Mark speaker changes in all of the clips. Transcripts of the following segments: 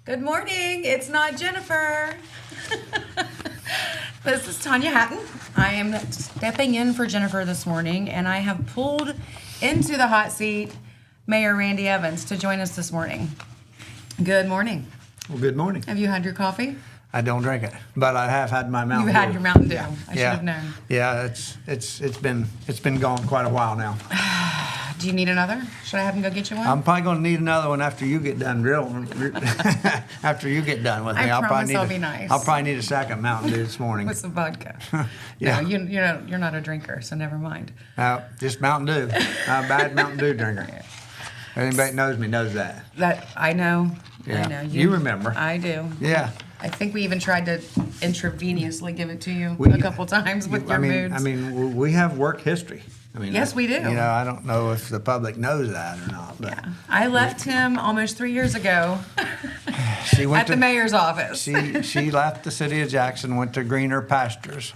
Speaker 1: Good morning. It's not Jennifer. This is Tonia Hatten. I am stepping in for Jennifer this morning, and I have pulled into the hot seat Mayor Randy Evans to join us this morning. Good morning.
Speaker 2: Well, good morning.
Speaker 1: Have you had your coffee?
Speaker 2: I don't drink it, but I have had my Mountain Dew.
Speaker 1: You've had your Mountain Dew. I should have known.
Speaker 2: Yeah, it's been gone quite a while now.
Speaker 1: Do you need another? Should I have him go get you one?
Speaker 2: I'm probably going to need another one after you get done drilling. After you get done with me,
Speaker 1: I promise I'll be nice.
Speaker 2: I'll probably need a second Mountain Dew this morning.
Speaker 1: With some vodka.
Speaker 2: Yeah.
Speaker 1: No, you're not a drinker, so never mind.
Speaker 2: Just Mountain Dew. I'm a bad Mountain Dew drinker. Anybody that knows me knows that.
Speaker 1: That I know.
Speaker 2: Yeah.
Speaker 1: I know.
Speaker 2: You remember.
Speaker 1: I do.
Speaker 2: Yeah.
Speaker 1: I think we even tried to intravenously give it to you a couple times with your moods.
Speaker 2: I mean, we have work history.
Speaker 1: Yes, we do.
Speaker 2: I don't know if the public knows that or not. But
Speaker 1: yeah. I left him almost 3 years ago
Speaker 2: she went
Speaker 1: at the mayor's office.
Speaker 2: She left the city of Jackson, went to greener pastures.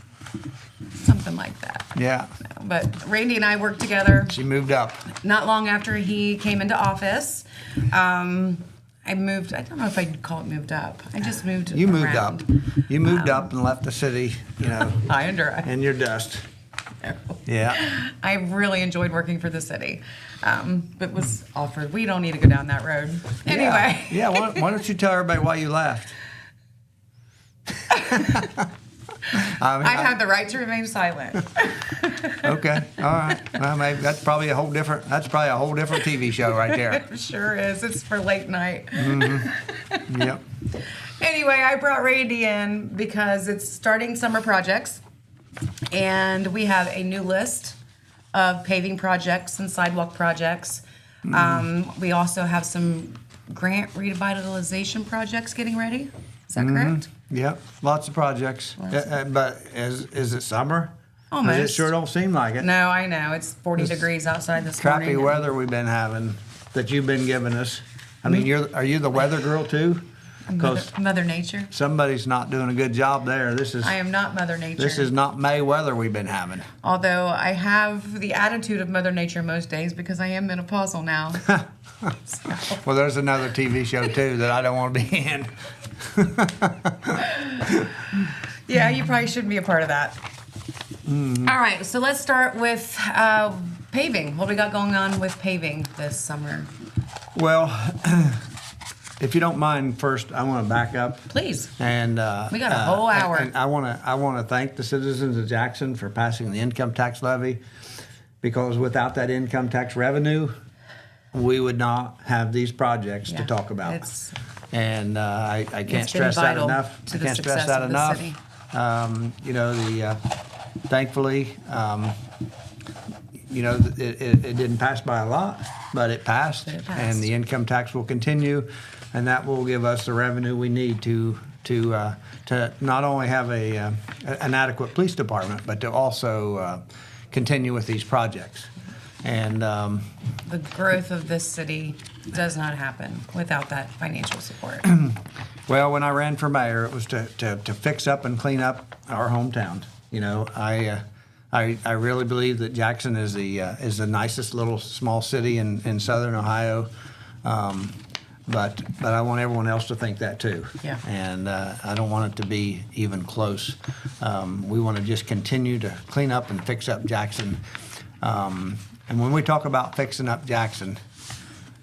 Speaker 1: Something like that.
Speaker 2: Yeah.
Speaker 1: No, but Randy and I worked together.
Speaker 2: She moved up.
Speaker 1: Not long after he came into office. I moved. I don't know if I'd call it moved up. I just moved.
Speaker 2: You moved
Speaker 1: around.
Speaker 2: up. You moved up and left the city,
Speaker 1: high and dry.
Speaker 2: in your dust. Yeah.
Speaker 1: I really enjoyed working for the city, but was offered. We don't need to go down that road. Anyway.
Speaker 2: Yeah. Why don't you tell everybody why you left?
Speaker 1: I have the right to remain silent.
Speaker 2: Okay. All right. Well, maybe that's probably a whole different TV show right there.
Speaker 1: It sure is. It's for late night.
Speaker 2: Mm-hmm. Yep.
Speaker 1: Anyway, I brought Randy in because it's starting summer projects, and we have a new list of paving projects and sidewalk projects. We also have some grant revitalization projects getting ready. Is that correct?
Speaker 2: Yep. Lots of projects. But is it summer?
Speaker 1: Almost.
Speaker 2: It sure don't seem like it.
Speaker 1: No, I know. It's 40 degrees outside this morning.
Speaker 2: Crappy weather we've been having that you've been giving us. I mean, are you the weather girl too?
Speaker 1: Mother Nature.
Speaker 2: Somebody's not doing a good job there.
Speaker 1: I am not Mother Nature.
Speaker 2: This is not May weather we've been having.
Speaker 1: Although I have the attitude of Mother Nature most days because I am menopausal now.
Speaker 2: Well, there's another TV show too that I don't want to be in.
Speaker 1: Yeah, you probably shouldn't be a part of that.
Speaker 2: Mm-hmm.
Speaker 1: All right, so let's start with paving. What we got going on with paving this summer?
Speaker 2: Well, if you don't mind, first I want to back up.
Speaker 1: Please.
Speaker 2: And
Speaker 1: we got a whole hour.
Speaker 2: And I want to thank the citizens of Jackson for passing the income tax levy, because without that income tax revenue, we would not have these projects to talk about. And I can't stress that enough. I can't stress that enough. Thankfully, it didn't pass by a lot, but it passed. And the income tax will continue, and that will give us the revenue we need to not only have an adequate police department, but to also continue with these projects. And
Speaker 1: the growth of this city does not happen without that financial support.
Speaker 2: Well, when I ran for mayor, it was to fix up and clean up our hometown. I really believe that Jackson is the nicest little small city in southern Ohio. But I want everyone else to think that too.
Speaker 1: Yeah.
Speaker 2: And I don't want it to be even close. We want to just continue to clean up and fix up Jackson. And when we talk about fixing up Jackson,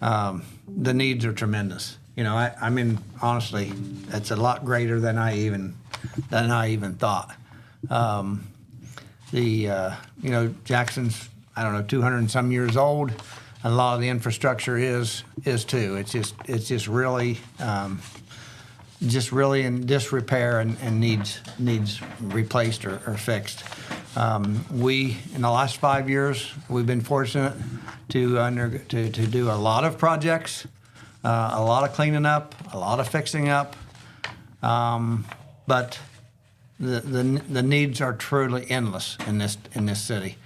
Speaker 2: the needs are tremendous. I mean, honestly, it's a lot greater than I even thought. Jackson's, 200 and some years old. And a lot of the infrastructure is too. It's just really in disrepair and needs replaced or fixed. We, in the last 5 years, we've been fortunate to do a lot of projects, a lot of cleaning up, a lot of fixing up, but the needs are truly endless in this city.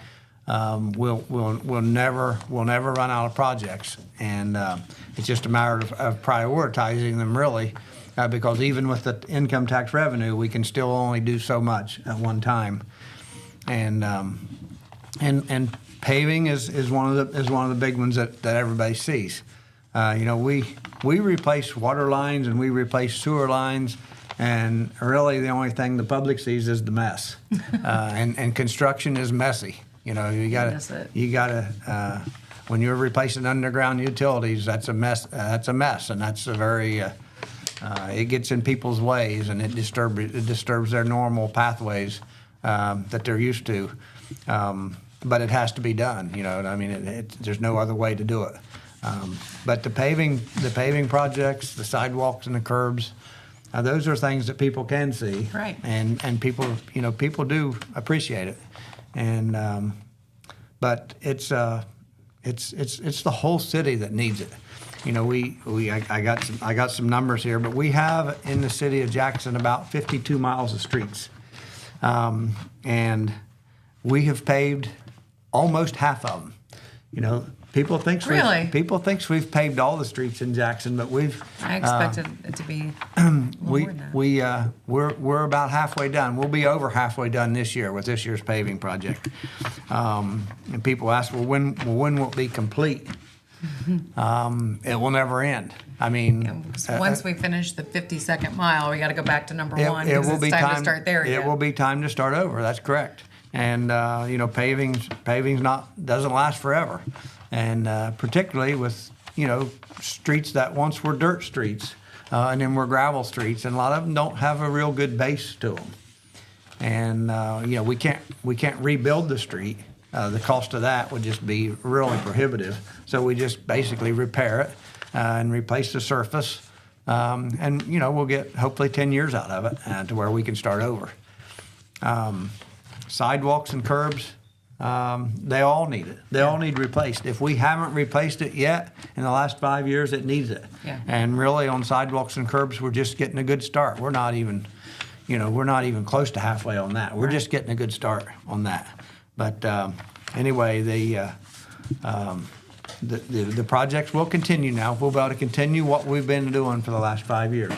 Speaker 2: We'll never run out of projects, and it's just a matter of prioritizing them, really, because even with the income tax revenue, we can still only do so much at one time. And paving is one of the big ones that everybody sees. You know, we replace water lines and we replace sewer lines, and really the only thing the public sees is the mess. And construction is messy. You know,
Speaker 1: That's it.
Speaker 2: you gotta when you're replacing underground utilities, that's a mess. That's a mess, and that's a very it gets in people's ways, and it disturbs their normal pathways that they're used to. But it has to be done. You know, I mean, there's no other way to do it. But the paving projects, the sidewalks and the curbs, those are things that people can see,
Speaker 1: Right.
Speaker 2: And people, you know, people do appreciate it, and but it's the whole city that needs it. You know, I got some numbers here, but we have in the city of Jackson about 52 miles of streets, and we have paved almost half of them. You know, people think we've paved all the streets in Jackson, but
Speaker 1: I expected it to be more than that.
Speaker 2: we're about halfway done. We'll be over halfway done this year with this year's paving project. And people ask, well, when will it be complete? It will never end. I mean,
Speaker 1: Once we finish the 52nd mile, we got to go back to number one
Speaker 2: it
Speaker 1: because
Speaker 2: will
Speaker 1: it's
Speaker 2: be
Speaker 1: time to start there again.
Speaker 2: It will be time to start over. That's correct. And you know, paving's doesn't last forever, and particularly with, you know, streets that once were dirt streets and then were gravel streets, and a lot of them don't have a real good base to them. And you know, we can't rebuild the street. The cost of that would just be really prohibitive. So we just basically repair it and replace the surface, and you know, we'll get hopefully 10 years out of it to where we can start over. Sidewalks and curbs, they all need it. They all need replaced. If we haven't replaced it yet in the last 5 years, it needs it.
Speaker 1: Yeah.
Speaker 2: And really on sidewalks and curbs, we're just getting a good start. We're not even close to halfway on that. We're just getting a good start on that. But anyway, the projects will continue now. We'll be able to continue what we've been doing for the last 5 years,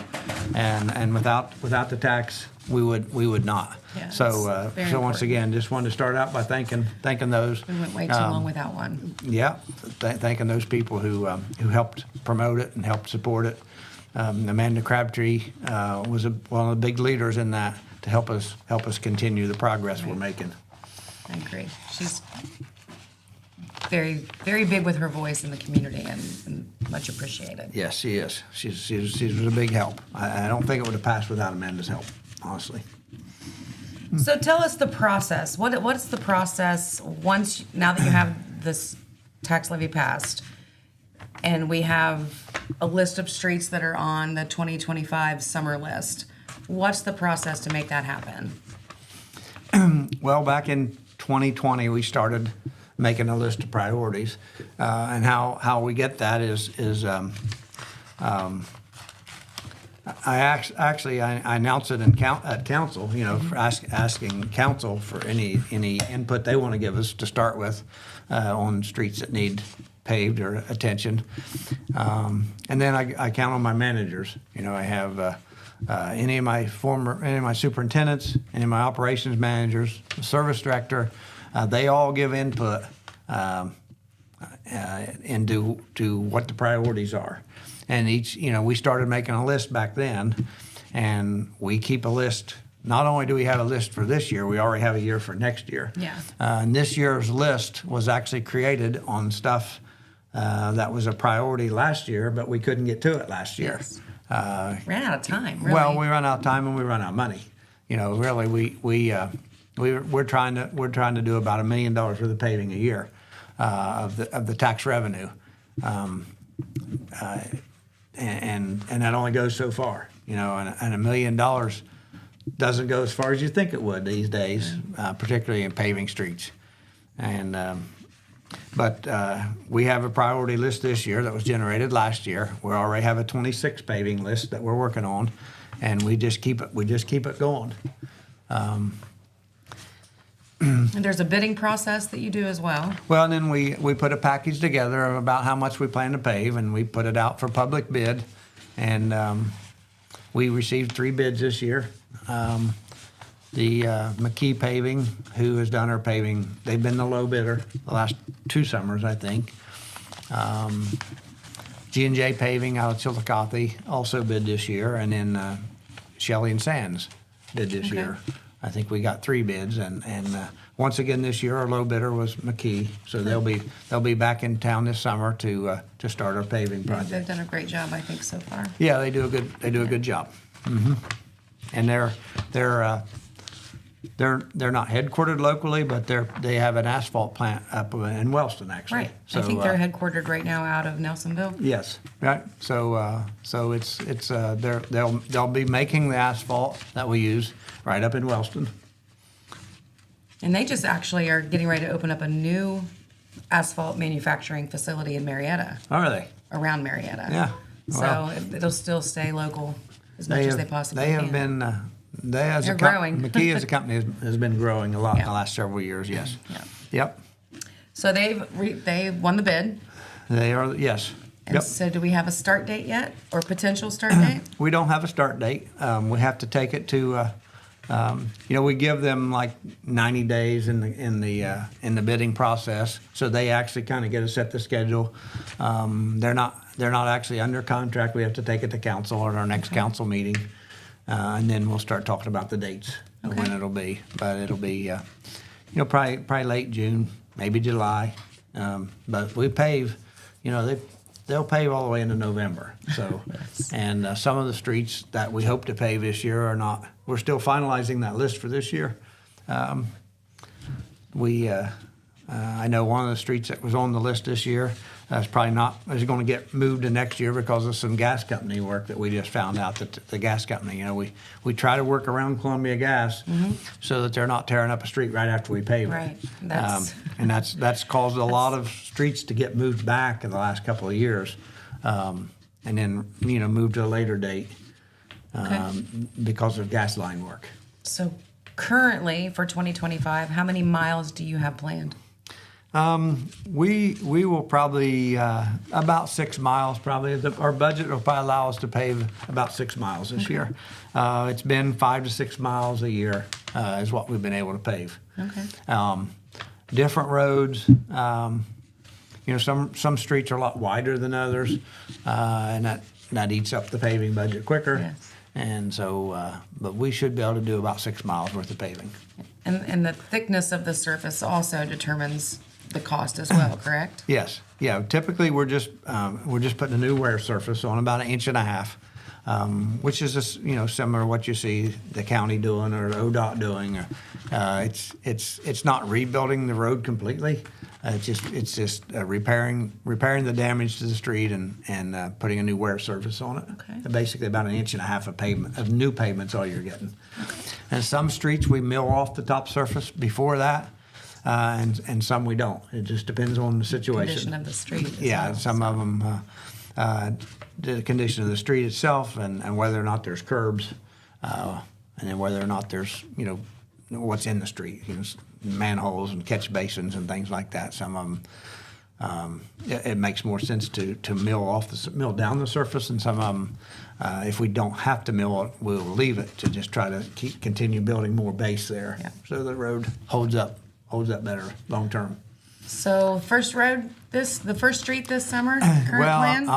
Speaker 2: and without the tax, we would not.
Speaker 1: Yeah,
Speaker 2: So
Speaker 1: it's very
Speaker 2: once
Speaker 1: important.
Speaker 2: again, just wanted to start out by thanking those.
Speaker 1: We went way too long without one.
Speaker 2: Yeah, thanking those people who helped promote it and helped support it. Amanda Crabtree was one of the big leaders in that to help us continue the progress we're making.
Speaker 1: I agree. She's very, very big with her voice in the community and much appreciated.
Speaker 2: Yes, she is. She was a big help. I don't think it would have passed without Amanda's help, honestly.
Speaker 1: So tell us the process. What's the process now that you have this tax levy passed, and we have a list of streets that are on the 2025 summer list? What's the process to make that happen?
Speaker 2: Well, back in 2020, we started making a list of priorities, and how we get that is I announce it at council, you know, for asking council for any input they want to give us to start with on streets that need paved or attention, and then I count on my managers. You know, I have any of my superintendents, any of my operations managers, the service director, they all give input into what the priorities are. And we started making a list back then, and we keep a list. Not only do we have a list for this year, we already have a year for next year.
Speaker 1: Yeah.
Speaker 2: And this year's list was actually created on stuff that was a priority last year, but we couldn't get to it last year.
Speaker 1: Yes. Ran out of time, really.
Speaker 2: Well, we run out of time and we run out of money. You know, really, we're trying to do about $1 million worth of paving a year of the tax revenue, and that only goes so far. You know, and $1 million doesn't go as far as you think it would these days, particularly in paving streets. And but we have a priority list this year that was generated last year. We already have a 26 paving list that we're working on, and we just keep it going.
Speaker 1: And there's a bidding process that you do as well.
Speaker 2: Well, and then we put a package together of about how much we plan to pave, and we put it out for public bid, and we received 3 bids this year. The McKee Paving, who has done our paving, they've been the low bidder the last 2 summers, I think. G&J Paving out of Chillicothe also bid this year, and then Shelley and Sands bid this
Speaker 1: Okay.
Speaker 2: year. I think we got 3 bids, and once again this year our low bidder was McKee, so they'll be back in town this summer to start our paving
Speaker 1: They've
Speaker 2: project.
Speaker 1: done a great job, I think, so far.
Speaker 2: Yeah, they do a good job. And they're not headquartered locally, but they have an asphalt plant up in Wellston actually.
Speaker 1: Right.
Speaker 2: So,
Speaker 1: I think they're headquartered right now out of Nelsonville.
Speaker 2: Yes, right. So they'll be making the asphalt that we use right up in Wellston.
Speaker 1: And they just actually are getting ready to open up a new asphalt manufacturing facility in Marietta,
Speaker 2: Are they?
Speaker 1: around Marietta.
Speaker 2: Yeah.
Speaker 1: So
Speaker 2: Well,
Speaker 1: it'll still stay local as much as they possibly
Speaker 2: they
Speaker 1: can.
Speaker 2: have been.
Speaker 1: They're growing.
Speaker 2: McKee as a company has been growing a lot in
Speaker 1: Yeah.
Speaker 2: the last several years. Yes.
Speaker 1: Yeah.
Speaker 2: Yep.
Speaker 1: So they won the bid.
Speaker 2: They are. Yes.
Speaker 1: And
Speaker 2: Yep.
Speaker 1: so do we have a start date yet or potential start date?
Speaker 2: We don't have a start date. We have to take it to. We give them like 90 days in the bidding process, so they actually kind of get to set the schedule. They're not actually under contract. We have to take it to council at our next council meeting, and then we'll start talking about the dates of
Speaker 1: Okay.
Speaker 2: when it'll be. But it'll be, probably late June, maybe July. But we pave, they'll pave all the way into November. So, and some of the streets that we hope to pave this year are not. We're still finalizing that list for this year. I know one of the streets that was on the list this year is probably not is going to get moved to next year because of some gas company work that we just found out that the gas company. We try to work around Columbia Gas so that they're not tearing up a street right after we pave it.
Speaker 1: Right.
Speaker 2: And that's caused a lot of streets to get moved back in the last couple of years, and then moved to a later date because of gas line work.
Speaker 1: So currently for 2025, how many miles do you have planned?
Speaker 2: We will probably about 6 miles. Probably our budget will probably allow us to pave about 6 miles this year. It's been 5 to 6 miles a year is what we've been able to pave.
Speaker 1: Okay.
Speaker 2: Different roads. Some streets are a lot wider than others, and that eats up the paving budget quicker.
Speaker 1: Yes.
Speaker 2: And so, but we should be able to do about 6 miles worth of paving.
Speaker 1: And the thickness of the surface also determines the cost as well, correct?
Speaker 2: Yes. Yeah. Typically, we're just putting a new wear surface on about 1.5 inches, which is similar to what you see the county doing or ODOT doing. It's not rebuilding the road completely. It's just repairing the damage to the street and putting a new wear surface on it.
Speaker 1: Okay.
Speaker 2: Basically, about 1.5 inches of new pavement's all you're getting. And some streets we mill off the top surface before that. And some we don't. It just depends on the situation.
Speaker 1: Condition of the street. as
Speaker 2: Yeah,
Speaker 1: well,
Speaker 2: some of them, the condition of the street itself, and whether or not there's curbs, and then whether or not there's what's in the street, manholes and catch basins and things like that. Some of them, it makes more sense to mill down the surface, and some of them, if we don't have to mill it, we'll leave it to just try to continue building more base there,
Speaker 1: Yeah.
Speaker 2: so the road holds up better long term.
Speaker 1: So the first street this summer, current
Speaker 2: Well,
Speaker 1: plan?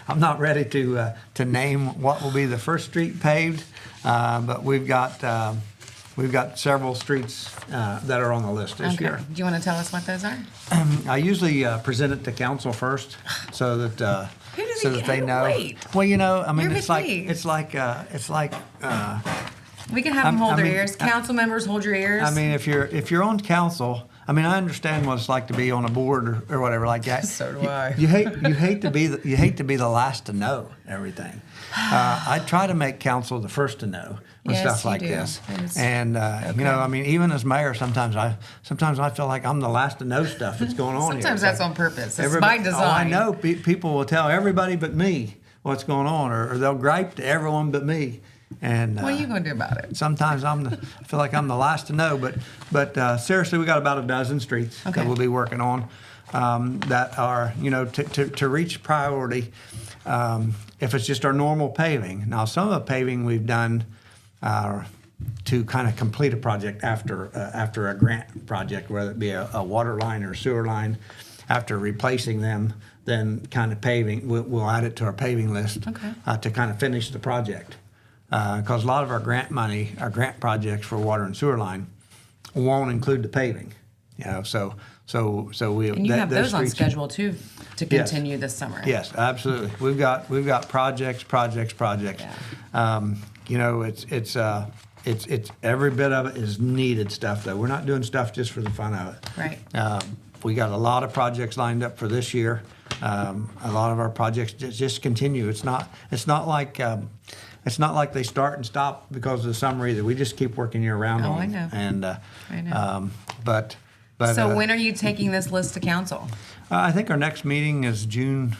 Speaker 2: I'm not ready to name what will be the first street paved, but we've got several streets that are on the list this
Speaker 1: Okay.
Speaker 2: year.
Speaker 1: Do you want to tell us what those are?
Speaker 2: I usually present it to council first, so that
Speaker 1: Who do
Speaker 2: so
Speaker 1: they-
Speaker 2: that they
Speaker 1: who-
Speaker 2: know.
Speaker 1: wait.
Speaker 2: Well, I mean,
Speaker 1: You're
Speaker 2: it's like
Speaker 1: with me.
Speaker 2: it's like
Speaker 1: We can have them hold
Speaker 2: I
Speaker 1: their
Speaker 2: mean,
Speaker 1: ears. Council members, hold your ears.
Speaker 2: I mean, if you're on council, I mean, I understand what it's like to be on a board or whatever like that.
Speaker 1: So do I.
Speaker 2: You hate to be the last to know everything. I try to make council the first to know with
Speaker 1: Yes,
Speaker 2: stuff
Speaker 1: you
Speaker 2: like
Speaker 1: do.
Speaker 2: this.
Speaker 1: It's-
Speaker 2: And I mean, even as mayor, sometimes I feel like I'm the last to know stuff that's going on.
Speaker 1: Sometimes
Speaker 2: here.
Speaker 1: that's on purpose. It's
Speaker 2: Everybody-
Speaker 1: by design.
Speaker 2: Oh, I know. People will tell everybody but me what's going on, or they'll gripe to everyone but me. And
Speaker 1: What are you going to do about it?
Speaker 2: sometimes I feel like I'm the last to know, but seriously, we got about a dozen streets
Speaker 1: Okay.
Speaker 2: that we'll be working on that are, to reach priority. If it's just our normal paving. Now, some of the paving we've done to kind of complete a project after a grant project, whether it be a water line or a sewer line. After replacing them, then kind of paving, we'll add it to our paving list to kind of finish the project. Because a lot of our grant money, our grant projects for water and sewer line, won't include the paving. You know, so we
Speaker 1: And you have those on schedule too to continue this summer.
Speaker 2: Yes, absolutely. We've got projects.
Speaker 1: Yeah.
Speaker 2: You know, it's every bit of it is needed stuff though. We're not doing stuff just for the fun of it.
Speaker 1: Right.
Speaker 2: We got a lot of projects lined up for this year. A lot of our projects just continue. It's not like they start and stop because of the summer either. We just keep working year round on them.
Speaker 1: I know.
Speaker 2: And
Speaker 1: I know.
Speaker 2: but
Speaker 1: So when are you taking this list to council?
Speaker 2: I think our next meeting is June.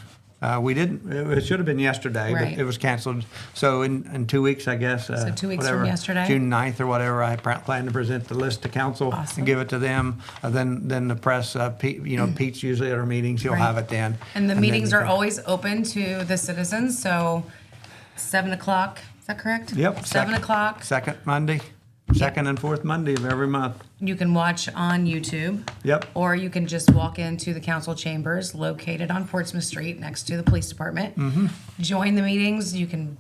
Speaker 2: It should have been yesterday,
Speaker 1: Right.
Speaker 2: but it was canceled. So in 2 weeks, I guess.
Speaker 1: So 2 weeks
Speaker 2: whatever,
Speaker 1: from yesterday?
Speaker 2: June 9th or whatever, I plan to present the list to council
Speaker 1: Awesome.
Speaker 2: and give it to them. Then the press, Pete's usually at our meetings. He'll
Speaker 1: Right.
Speaker 2: have it then.
Speaker 1: And the
Speaker 2: then
Speaker 1: meetings
Speaker 2: we
Speaker 1: are
Speaker 2: can-
Speaker 1: always open to the citizens, so 7 o'clock, is that correct?
Speaker 2: Yep.
Speaker 1: 7 o'clock.
Speaker 2: Second Monday. Second and fourth Monday of every month.
Speaker 1: You can watch on YouTube.
Speaker 2: Yep.
Speaker 1: Or you can just walk into the council chambers located on Portsmouth Street next to the police department.
Speaker 2: Mm-hmm.
Speaker 1: Join the meetings. You can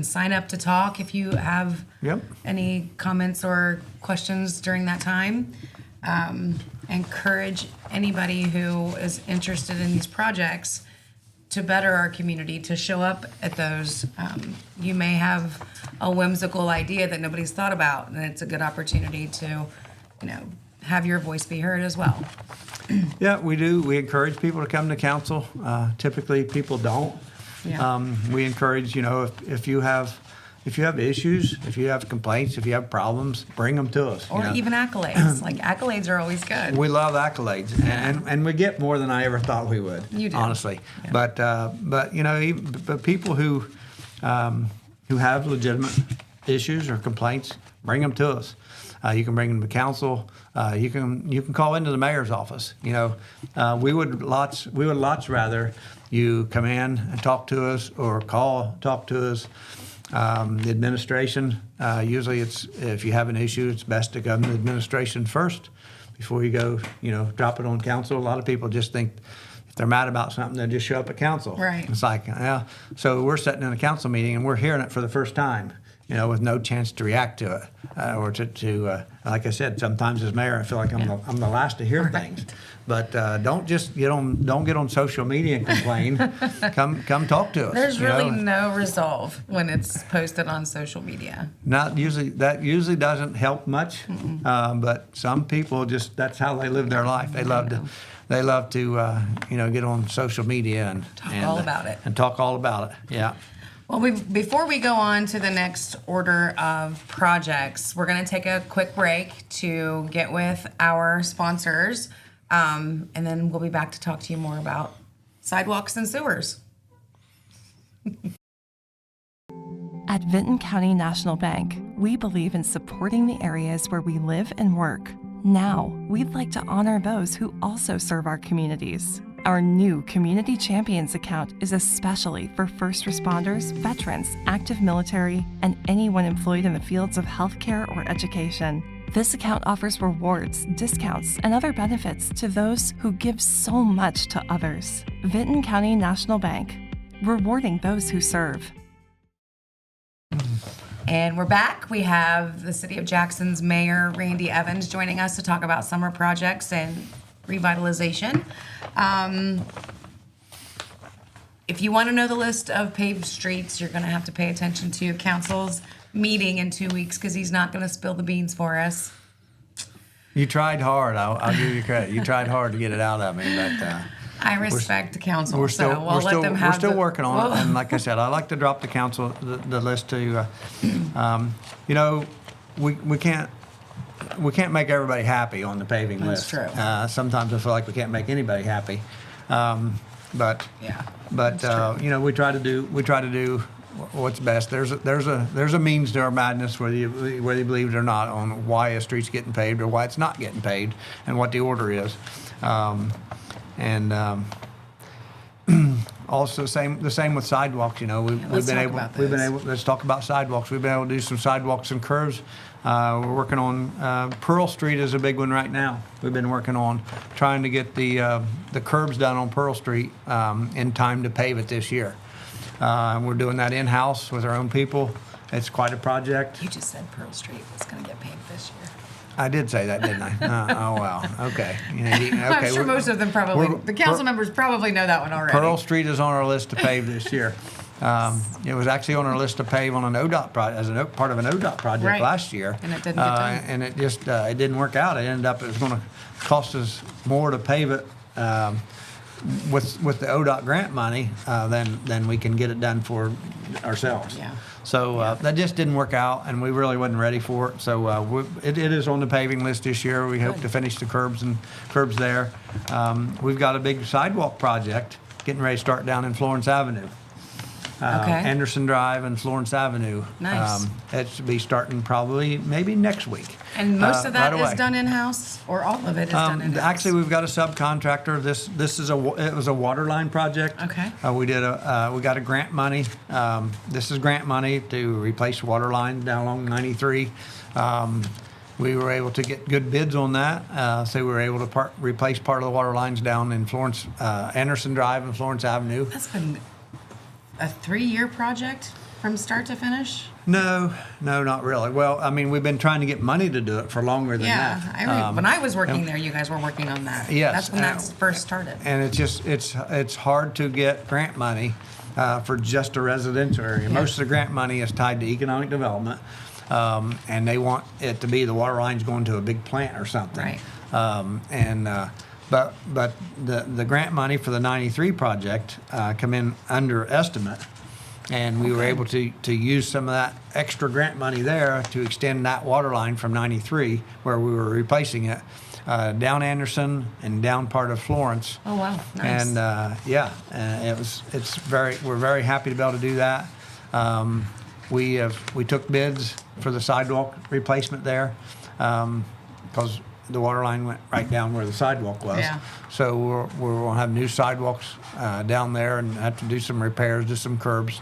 Speaker 1: sign up to talk if you have
Speaker 2: Yep.
Speaker 1: any comments or questions during that time. Encourage anybody who is interested in these projects to better our community to show up at those. You may have a whimsical idea that nobody's thought about, and it's a good opportunity to, have your voice be heard as well.
Speaker 2: Yeah, we do. We encourage people to come to council. Typically, people don't.
Speaker 1: Yeah.
Speaker 2: We encourage, if you have issues, if you have complaints, if you have problems, bring them to us.
Speaker 1: Or even accolades. Like accolades are always good.
Speaker 2: We love accolades, and we get more than I ever thought we would.
Speaker 1: You do.
Speaker 2: Honestly.
Speaker 1: Yeah.
Speaker 2: But people who have legitimate issues or complaints, bring them to us. You can bring them to council. You can call into the mayor's office. We would lots rather you come in and talk to us or talk to us. The administration, usually if you have an issue, it's best to go to the administration first before you go, drop it on council. A lot of people just think if they're mad about something, they'll just show up at council.
Speaker 1: Right.
Speaker 2: It's like, yeah. So we're sitting in a council meeting and we're hearing it for the first time, with no chance to react to it. Or to like I said, sometimes as mayor, I feel like I'm the last to hear things. But don't just don't get on social media and complain. come talk to us.
Speaker 1: There's really no resolve when it's posted on social media.
Speaker 2: That usually doesn't help much. But some people that's how they live their life. They love to get on social media and
Speaker 1: Talk all about it.
Speaker 2: And talk all about it. Yeah.
Speaker 1: Well, before we go on to the next order of projects, we're going to take a quick break to get with our sponsors, and then we'll be back to talk to you more about sidewalks and sewers.
Speaker 3: At Vinton County National Bank, we believe in supporting the areas where we live and work. Now, we'd like to honor those who also serve our communities. Our new Community Champions account is especially for first responders, veterans, active military, and anyone employed in the fields of healthcare or education. This account offers rewards, discounts, and other benefits to those who give so much to others. Vinton County National Bank, rewarding those who serve.
Speaker 1: And we're back. We have the City of Jackson's Mayor, Randy Evans, joining us to talk about summer projects and revitalization. If you want to know the list of paved streets, you're going to have to pay attention to council's meeting in 2 weeks because he's not going to spill the beans for us.
Speaker 2: You tried hard. I'll give you credit. You tried hard to get it out of me, but
Speaker 1: I respect the council,
Speaker 2: we're
Speaker 1: so
Speaker 2: still
Speaker 1: we'll let them have
Speaker 2: we're still
Speaker 1: the-
Speaker 2: working on it. And like I said, I like to drop the council the list to. We can't make everybody happy on the paving
Speaker 1: That's
Speaker 2: list.
Speaker 1: true.
Speaker 2: Sometimes I feel like we can't make anybody happy. But
Speaker 1: Yeah,
Speaker 2: but we try to do what's best. There's a means to our madness, whether you believe it or not, on why a street's getting paved or why it's not getting paved, and what the order is. Also, the same with sidewalks. You know,
Speaker 1: let's talk about those.
Speaker 2: let's talk about sidewalks. We've been able to do some sidewalks and curves. We're working on Pearl Street is a big one right now. We've been working on trying to get the curbs done on Pearl Street in time to pave it this year. We're doing that in-house with our own people. It's quite a project.
Speaker 1: You just said Pearl Street was going to get paved this year.
Speaker 2: I did say that, didn't I? Oh, wow. Okay. Okay.
Speaker 1: I'm sure most of them the council members probably know that one already.
Speaker 2: Pearl Street is on our list to pave this year. It was actually on our list to pave on an ODOT project, as part of an ODOT project last year.
Speaker 1: And it didn't get done.
Speaker 2: And it just, it didn't work out. It was going to cost us more to pave it with the ODOT grant money than we can get it done for ourselves.
Speaker 1: Yeah.
Speaker 2: So that just didn't work out, and we really wasn't ready for it. So it is on the paving list this year. We hope to finish the curbs there. We've got a big sidewalk project getting ready to start down in Florence Avenue. Anderson Drive and Florence Avenue.
Speaker 1: Nice.
Speaker 2: It should be starting probably maybe next week.
Speaker 1: And most of that
Speaker 2: right
Speaker 1: is
Speaker 2: away.
Speaker 1: done in-house, or all of it is done in-house?
Speaker 2: Actually, we've got a subcontractor. It was a water line project.
Speaker 1: Okay.
Speaker 2: We got a grant money. This is grant money to replace water line down along 93. We were able to get good bids on that, so we were able to replace part of the water lines down in Florence, Anderson Drive and Florence Avenue.
Speaker 1: That's been a 3-year project from start to finish?
Speaker 2: No, not really. Well, I mean, we've been trying to get money to do it for longer than that.
Speaker 1: When I was working there, you guys were working on that.
Speaker 2: Yes.
Speaker 1: That's when that first started.
Speaker 2: And it's hard to get grant money for just a residential area.
Speaker 1: Yeah.
Speaker 2: Most of the grant money is tied to economic development, and they want it to be the water lines going to a big plant or something.
Speaker 1: Right.
Speaker 2: But the grant money for the 93 project come in under estimate, and we were able to use some of that extra grant money there to extend that water line from 93, where we were replacing it, down Anderson and down part of Florence.
Speaker 1: Oh wow, nice.
Speaker 2: And we're very happy to be able to do that. We took bids for the sidewalk replacement there because the water line went right down where the sidewalk was.
Speaker 1: Yeah.
Speaker 2: So we're going to have new sidewalks down there and have to do some repairs, do some curbs,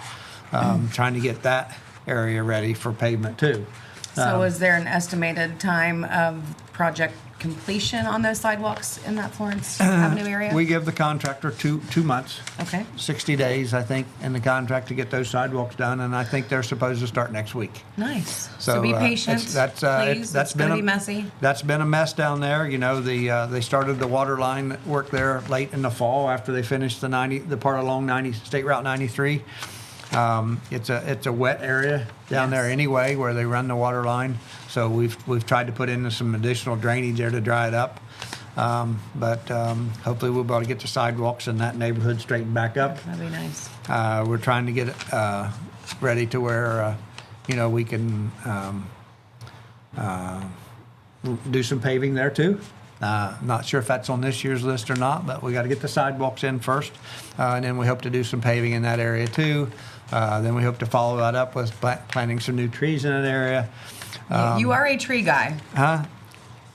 Speaker 2: trying to get that area ready for pavement too.
Speaker 1: So is there an estimated time of project completion on those sidewalks in that Florence Avenue area?
Speaker 2: We give the contractor two months.
Speaker 1: Okay.
Speaker 2: 60 days, I think, in the contract to get those sidewalks done, and I think they're supposed to start next week.
Speaker 1: Nice. So be patient, please. It's going to be messy.
Speaker 2: That's been a mess down there. You know, they started the water line work there late in the fall after they finished the part along State Route 93. It's a wet area down there anyway, where they run the water line. So we've tried to put in some additional drainage there to dry it up. But hopefully we'll be able to get the sidewalks in that neighborhood straightened back up.
Speaker 1: That'd be nice.
Speaker 2: We're trying to get it ready to where we can do some paving there too. Not sure if that's on this year's list or not, but we got to get the sidewalks in first, and then we hope to do some paving in that area too. Then we hope to follow that up with planting some new trees in that area.
Speaker 1: You are a tree guy.
Speaker 2: Huh?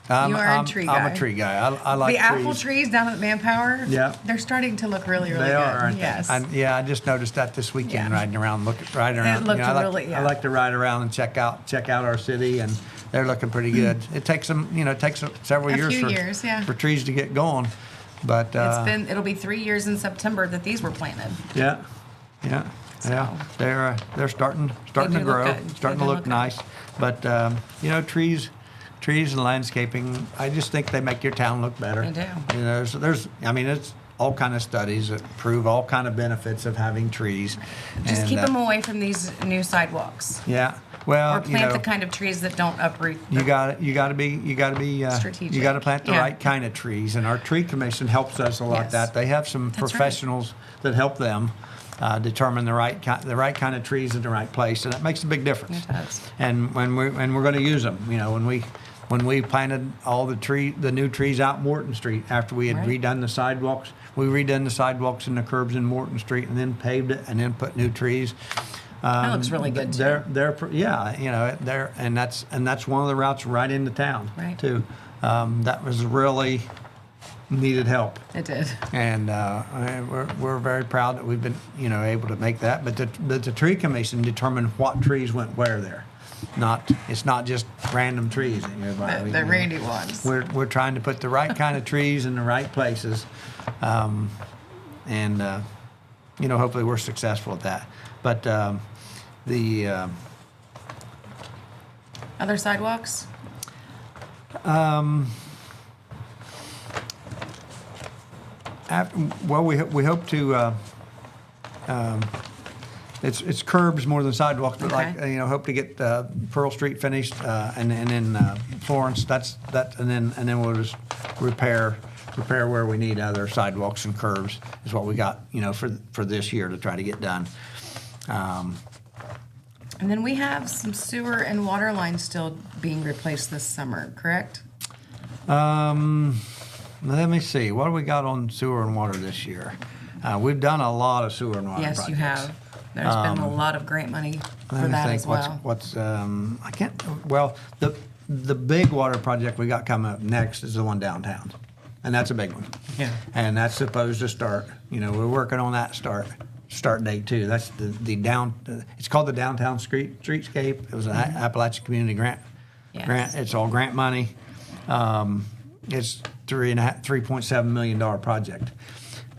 Speaker 1: You are a tree guy.
Speaker 2: I'm a tree guy. I like
Speaker 1: the
Speaker 2: trees.
Speaker 1: apple trees down at Manpower.
Speaker 2: Yeah.
Speaker 1: They're starting to look really, really
Speaker 2: They
Speaker 1: good.
Speaker 2: are, aren't
Speaker 1: yes.
Speaker 2: they? I just noticed that this weekend
Speaker 1: Yeah.
Speaker 2: riding around.
Speaker 1: It looked really.
Speaker 2: I like to ride around and check out our city, and they're looking pretty good. It takes several
Speaker 1: A
Speaker 2: years
Speaker 1: few years, yeah.
Speaker 2: for trees to get going, but
Speaker 1: It'll be 3 years in September that these were planted.
Speaker 2: yeah.
Speaker 1: So.
Speaker 2: They're starting
Speaker 1: They
Speaker 2: to
Speaker 1: do look
Speaker 2: grow,
Speaker 1: good.
Speaker 2: starting
Speaker 1: They
Speaker 2: to
Speaker 1: do
Speaker 2: look
Speaker 1: look good.
Speaker 2: nice. But trees and landscaping, I just think they make your town look better.
Speaker 1: They do.
Speaker 2: You know, it's all kind of studies that prove all kind of benefits of having trees.
Speaker 1: Just
Speaker 2: And,
Speaker 1: keep them away from these new sidewalks.
Speaker 2: Yeah. Well,
Speaker 1: Or plant the kind of trees that don't uproot.
Speaker 2: you got to be
Speaker 1: Strategic.
Speaker 2: You got to plant the
Speaker 1: Yeah.
Speaker 2: right kind of trees, and our tree commission helps us a lot.
Speaker 1: Yes.
Speaker 2: That they have some
Speaker 1: That's right.
Speaker 2: professionals that help them determine the right kind of trees in the right place, and that makes a big difference.
Speaker 1: It does.
Speaker 2: And when we're going to use them, when we planted all the new trees out Morton Street after we had
Speaker 1: Right.
Speaker 2: redone the sidewalks, we redone the sidewalks and the curbs in Morton Street, and then paved it, and then put new trees.
Speaker 1: That looks really good, too.
Speaker 2: And that's one of the routes right into town
Speaker 1: Right.
Speaker 2: too. That was really needed help.
Speaker 1: It did.
Speaker 2: And we're very proud that we've been, able to make that. But the tree commission determined what trees went where there. It's not just random trees.
Speaker 1: The Randy ones.
Speaker 2: We're trying to put the right kind of trees in the right places, and hopefully we're successful at that. But the
Speaker 1: Other sidewalks?
Speaker 2: We hope to. It's curbs more than sidewalks, but
Speaker 1: Okay.
Speaker 2: hope to get Pearl Street finished, and then Florence. And then we'll just repair where we need other sidewalks and curbs is what we got for this year to try to get done.
Speaker 1: And then we have some sewer and water lines still being replaced this summer, correct?
Speaker 2: Let me see. What do we got on sewer and water this year? We've done a lot of sewer and water
Speaker 1: Yes,
Speaker 2: projects.
Speaker 1: you have. There's been a lot of grant money
Speaker 2: Let
Speaker 1: for
Speaker 2: me
Speaker 1: that
Speaker 2: think
Speaker 1: as well.
Speaker 2: I can't. Well, the big water project we got coming up next is the one downtown, and that's a big one.
Speaker 1: Yeah.
Speaker 2: And that's supposed to start. We're working on that start date too. That's it's called the Downtown Streetscape. It was an Appalachian Community Grant.
Speaker 1: Yes.
Speaker 2: Grant. It's all grant money. It's $3.7 million project.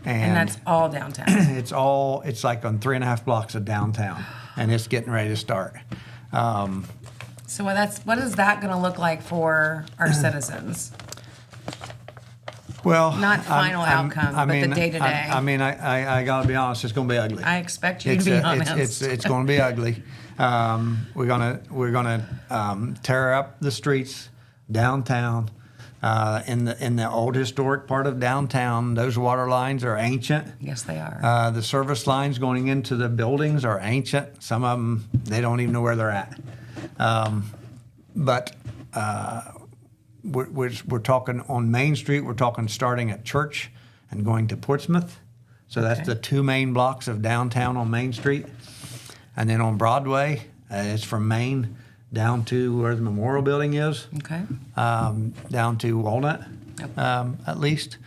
Speaker 1: And that's all downtown.
Speaker 2: It's like on 3.5 blocks of downtown, and it's getting ready to start.
Speaker 1: So what is that going to look like for our citizens?
Speaker 2: Well,
Speaker 1: Not final outcome, but the day-to-day.
Speaker 2: I got to be honest. It's going to be ugly.
Speaker 1: I expect you to be honest.
Speaker 2: It's going to be ugly. We're gonna tear up the streets downtown. In the old historic part of downtown, those water lines are ancient.
Speaker 1: Yes, they are.
Speaker 2: The service lines going into the buildings are ancient. Some of them, they don't even know where they're at. But we're talking on Main Street. We're talking starting at Church and going to Portsmouth. So that's
Speaker 1: Okay.
Speaker 2: the two main blocks of downtown on Main Street. And then on Broadway, it's from Main down to where the Memorial Building is.
Speaker 1: Okay.
Speaker 2: Down to Walnut,
Speaker 1: Yep.
Speaker 2: at least.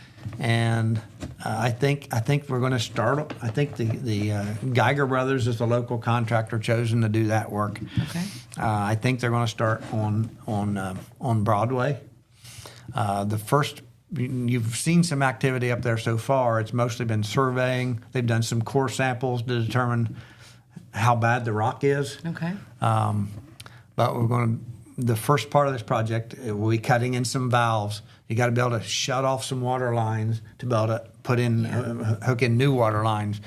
Speaker 2: And I think we're going to start. I think the Geiger Brothers is the local contractor chosen to do that work.
Speaker 1: Okay.
Speaker 2: I think they're going to start on Broadway. The first, you've seen some activity up there so far. It's mostly been surveying. They've done some core samples to determine how bad the rock is.
Speaker 1: Okay.
Speaker 2: But the first part of this project, we'll be cutting in some valves. You got to be able to shut off some water lines to be able to put in, hook in new water lines.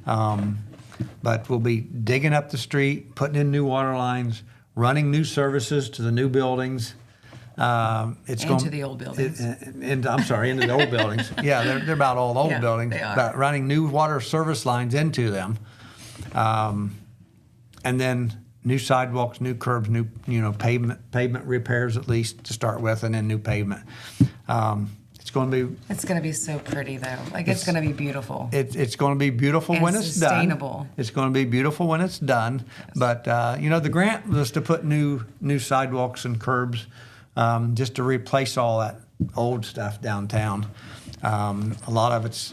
Speaker 2: But we'll be digging up the street, putting in new water lines, running new services to the new buildings.
Speaker 1: Into the old buildings.
Speaker 2: I'm sorry, into the old buildings. Yeah, they're about all old
Speaker 1: Yeah,
Speaker 2: buildings.
Speaker 1: they are.
Speaker 2: But running new water service lines into them. And then new sidewalks, new curbs, new pavement repairs at least to start with, and then new pavement. It's going to be
Speaker 1: It's going to be so pretty though. It's going to be beautiful.
Speaker 2: it's going to be beautiful
Speaker 1: And
Speaker 2: when it's
Speaker 1: sustainable.
Speaker 2: done. It's going to be beautiful when it's done. But the grant was to put new sidewalks and curbs, just to replace all that old stuff downtown. A lot of it's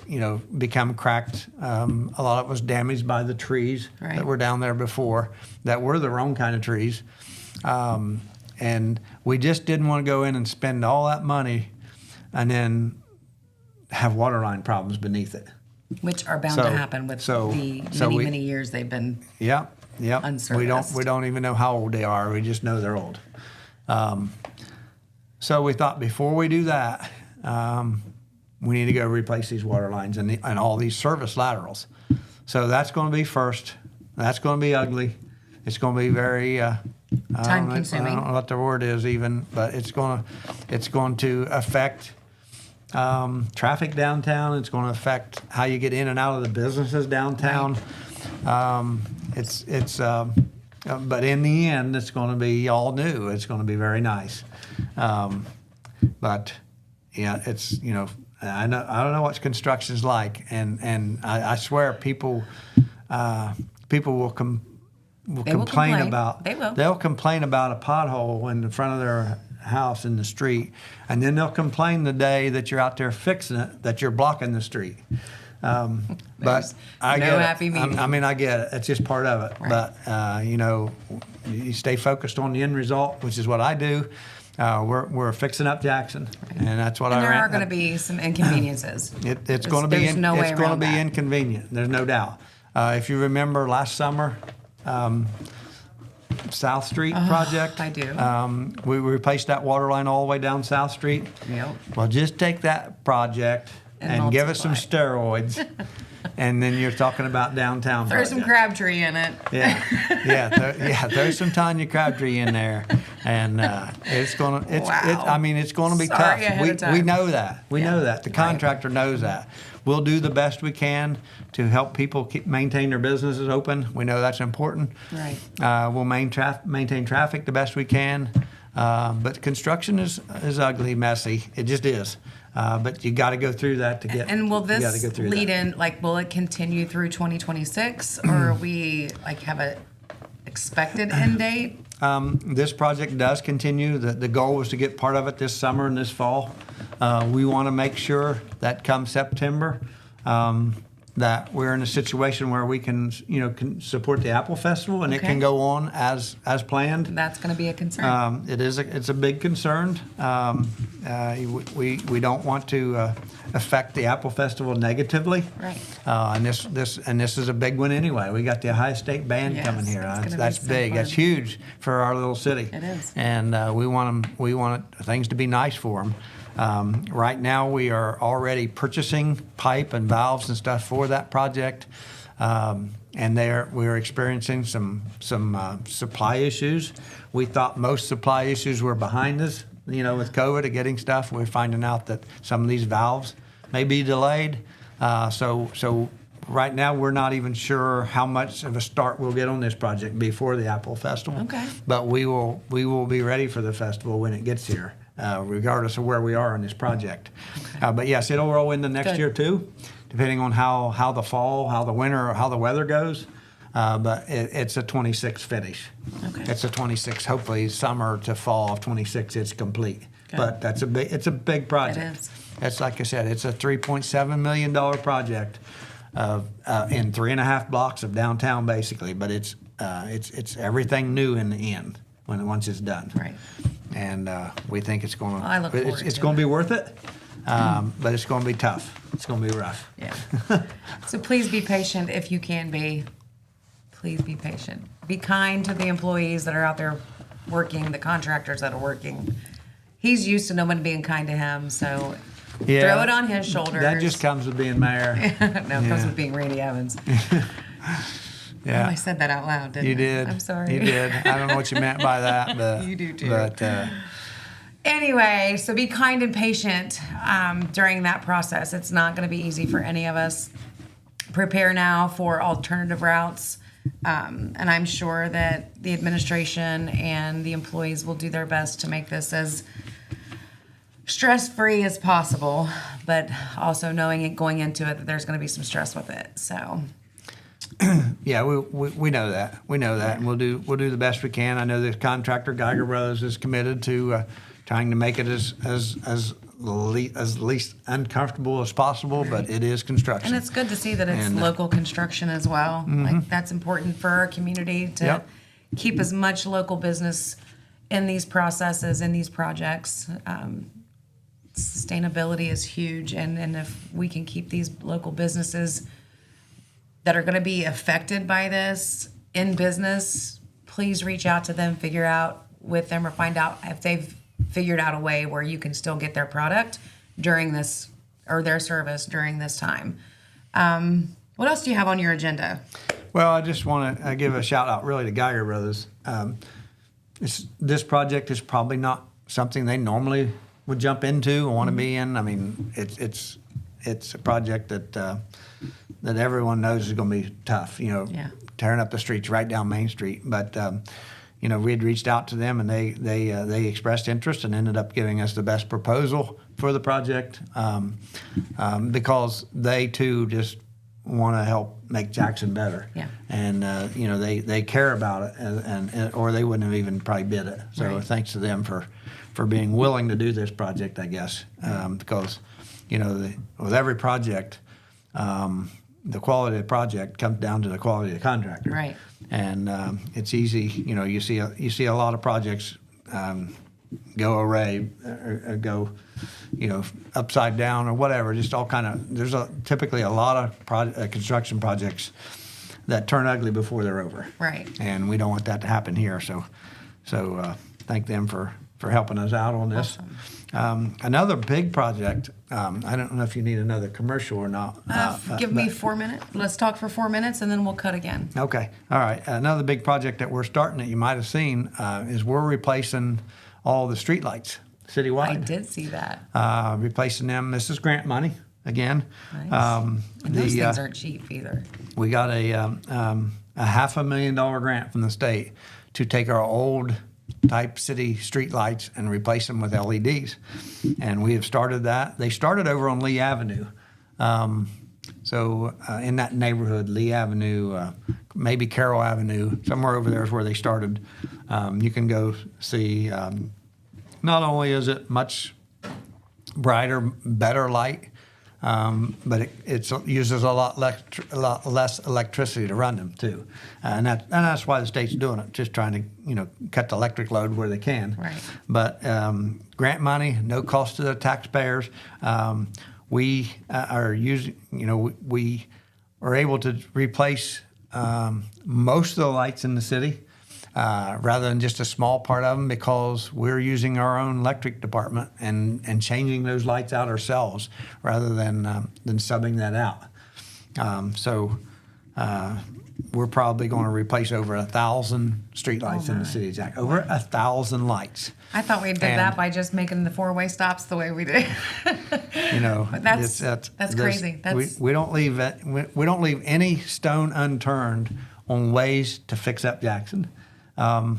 Speaker 2: become cracked. A lot of it was damaged by the trees
Speaker 1: Right.
Speaker 2: that were down there before, that were the wrong kind of trees. And we just didn't want to go in and spend all that money and then have water line problems beneath it.
Speaker 1: Which are bound
Speaker 2: So-
Speaker 1: to happen with
Speaker 2: so-
Speaker 1: the
Speaker 2: so
Speaker 1: many,
Speaker 2: we-
Speaker 1: many years they've been.
Speaker 2: Yeah.
Speaker 1: Unserviced.
Speaker 2: We don't even know how old they are. We just know they're old. So we thought before we do that, we need to go replace these water lines and all these service laterals. So that's going to be first. That's going to be ugly. It's going to be very
Speaker 1: Time-consuming.
Speaker 2: I don't know what the word is even, but it's going to affect traffic downtown. It's going to affect how you get in and out of the businesses downtown. But in the end, it's going to be all new. It's going to be very nice. But yeah, it's I don't know what construction's like, and I swear people will complain
Speaker 1: complain.
Speaker 2: about
Speaker 1: They will.
Speaker 2: They'll complain about a pothole in front of their house in the street, and then they'll complain the day that you're out there fixing it that you're blocking the street. But I
Speaker 1: no
Speaker 2: get
Speaker 1: happy
Speaker 2: it.
Speaker 1: medium.
Speaker 2: I mean, I get it. It's just part of it.
Speaker 1: Right.
Speaker 2: But you know, you stay focused on the end result, which is what I do. We're fixing up Jackson, and that's what
Speaker 1: And
Speaker 2: I
Speaker 1: there
Speaker 2: ran.
Speaker 1: are going to be some inconveniences.
Speaker 2: It's going to be
Speaker 1: there's no way
Speaker 2: it's going to
Speaker 1: around
Speaker 2: be
Speaker 1: that.
Speaker 2: inconvenient. There's no doubt. If you remember last summer, South Street project.
Speaker 1: I do.
Speaker 2: We replaced that water line all the way down South Street.
Speaker 1: Yep.
Speaker 2: Well, just take that project
Speaker 1: And
Speaker 2: and give it some
Speaker 1: multiply.
Speaker 2: steroids, and then you're talking about downtown.
Speaker 1: Throw some
Speaker 2: project.
Speaker 1: Crabtree in it.
Speaker 2: Yeah, throw some Tonia Crabtree in there, and it's gonna.
Speaker 1: Wow.
Speaker 2: I mean, it's gonna be
Speaker 1: Sorry
Speaker 2: tough.
Speaker 1: ahead of time.
Speaker 2: We know that. We
Speaker 1: Yeah.
Speaker 2: know that. The contractor knows that. We'll do the best we can to help people maintain their businesses open. We know that's important.
Speaker 1: Right.
Speaker 2: We'll maintain traffic the best we can, but construction is ugly, messy. It just is. But you got to go through that to get.
Speaker 1: And will
Speaker 2: you gotta
Speaker 1: this
Speaker 2: go through
Speaker 1: lead
Speaker 2: that.
Speaker 1: in, like, will it continue through 2026, or are we, like, have a expected end date?
Speaker 2: This project does continue. The goal was to get part of it this summer and this fall. We want to make sure that come September, that we're in a situation where we can support the Apple Festival and it
Speaker 1: Okay.
Speaker 2: can go on as planned.
Speaker 1: That's going to be a concern.
Speaker 2: It's a big concern. We don't want to affect the Apple Festival negatively.
Speaker 1: Right.
Speaker 2: And this is a big one anyway. We got the Ohio State Band
Speaker 1: Yes,
Speaker 2: coming here.
Speaker 1: it's gonna be
Speaker 2: That's
Speaker 1: so
Speaker 2: big.
Speaker 1: fun.
Speaker 2: That's huge for our little city.
Speaker 1: It is.
Speaker 2: And we want things to be nice for them. Right now, we are already purchasing pipe and valves and stuff for that project. And we're experiencing some supply issues. We thought most supply issues were behind us, with COVID of getting stuff. We're finding out that some of these valves may be delayed. So right now, we're not even sure how much of a start we'll get on this project before the Apple Festival.
Speaker 1: Okay.
Speaker 2: But we will be ready for the festival when it gets here, regardless of where we are in this project. But yes, it'll roll into next
Speaker 1: Good.
Speaker 2: year too, depending on how the fall, how the winter, or how the weather goes. But it's a 26 finish.
Speaker 1: Okay.
Speaker 2: It's a 26. Hopefully, summer to fall of 26, it's complete.
Speaker 1: Good.
Speaker 2: But it's a big project.
Speaker 1: It is.
Speaker 2: It's like I said, it's a $3.7 million project in 3.5 blocks of downtown, basically. But it's everything new in the end once it's done.
Speaker 1: Right.
Speaker 2: And we think it's going to.
Speaker 1: I look forward
Speaker 2: It's
Speaker 1: to
Speaker 2: going to
Speaker 1: it.
Speaker 2: be worth it, but it's going to be tough. It's going to be rough.
Speaker 1: Yeah. So please be patient if you can be. Please be patient. Be kind to the employees that are out there working, the contractors that are working. He's used to no one being kind to him, so
Speaker 2: Yeah,
Speaker 1: throw it on his shoulders.
Speaker 2: That just comes with being mayor.
Speaker 1: no, it comes
Speaker 2: Yeah.
Speaker 1: with being Randy Evans.
Speaker 2: Yeah.
Speaker 1: Oh, I said that out loud, didn't
Speaker 2: You
Speaker 1: I?
Speaker 2: did.
Speaker 1: I'm sorry.
Speaker 2: You did. I don't know what you meant by that, but
Speaker 1: You do too.
Speaker 2: But
Speaker 1: Anyway, so be kind and patient during that process. It's not going to be easy for any of us. Prepare now for alternative routes. And I'm sure that the administration and the employees will do their best to make this as stress-free as possible, but also knowing it going into it that there's going to be some stress with it. So
Speaker 2: yeah, we know that. We know that, and we'll do the best we can. I know the contractor Geiger Brothers is committed to trying to make it as least uncomfortable as possible, but it is construction.
Speaker 1: And it's good to see that it's
Speaker 2: And,
Speaker 1: local construction as well. Like that's important for our community to
Speaker 2: Yep.
Speaker 1: keep as much local business in these processes, in these projects. Sustainability is huge, and if we can keep these local businesses that are going to be affected by this in business, please reach out to them, figure out with them, or find out if they've figured out a way where you can still get their product during this, or their service during this time. What else do you have on your agenda?
Speaker 2: Well, I just want to give a shout out really to Geiger Brothers. This project is probably not something they normally would jump into or want to be in. I mean, it's a project that everyone knows is going to be tough.
Speaker 1: Yeah.
Speaker 2: Tearing up the streets right down Main Street. But we had reached out to them, and they expressed interest and ended up giving us the best proposal for the project because they too just want to help make Jackson better.
Speaker 1: Yeah.
Speaker 2: And you know, they care about it, and or they wouldn't have even probably bid it. So
Speaker 1: Right.
Speaker 2: thanks to them for being willing to do this project, I guess, because you know, with every project, the quality of the project comes down to the quality of the contractor.
Speaker 1: Right.
Speaker 2: And it's easy, you know, you see a lot of projects go array or go, you know, upside down or whatever. Just all kind of. There's typically a lot of construction projects that turn ugly before they're over.
Speaker 1: Right.
Speaker 2: And we don't want that to happen here. So thank them for helping us out on this.
Speaker 1: Awesome.
Speaker 2: Another big project. I don't know if you need another commercial or not.
Speaker 1: Give me 4 minutes. Let's talk for 4 minutes, and then we'll cut again.
Speaker 2: Okay. All right. Another big project that we're starting that you might have seen is we're replacing all the streetlights citywide.
Speaker 1: I did see that.
Speaker 2: Replacing them. This is grant money again.
Speaker 1: Nice. And those things aren't cheap either.
Speaker 2: We got a $500,000 grant from the state to take our old type city streetlights and replace them with LEDs, and we have started that. They started over on Lee Avenue. So in that neighborhood, Lee Avenue, maybe Carroll Avenue, somewhere over there is where they started. You can go see. Not only is it much brighter, better light, but it uses a lot less electricity to run them too, and that's why the state's doing it, just trying to cut the electric load where they can.
Speaker 1: Right.
Speaker 2: But grant money, no cost to the taxpayers. We are using, we are able to replace most of the lights in the city rather than just a small part of them, because we're using our own electric department and changing those lights out ourselves rather than subbing that out. So we're probably going to replace over 1,000 streetlights in the city of Jackson. Over 1,000 lights.
Speaker 1: I thought we did that by just making the four-way stops the way we did. But that's crazy.
Speaker 2: We don't leave any stone unturned on ways to fix up Jackson. Like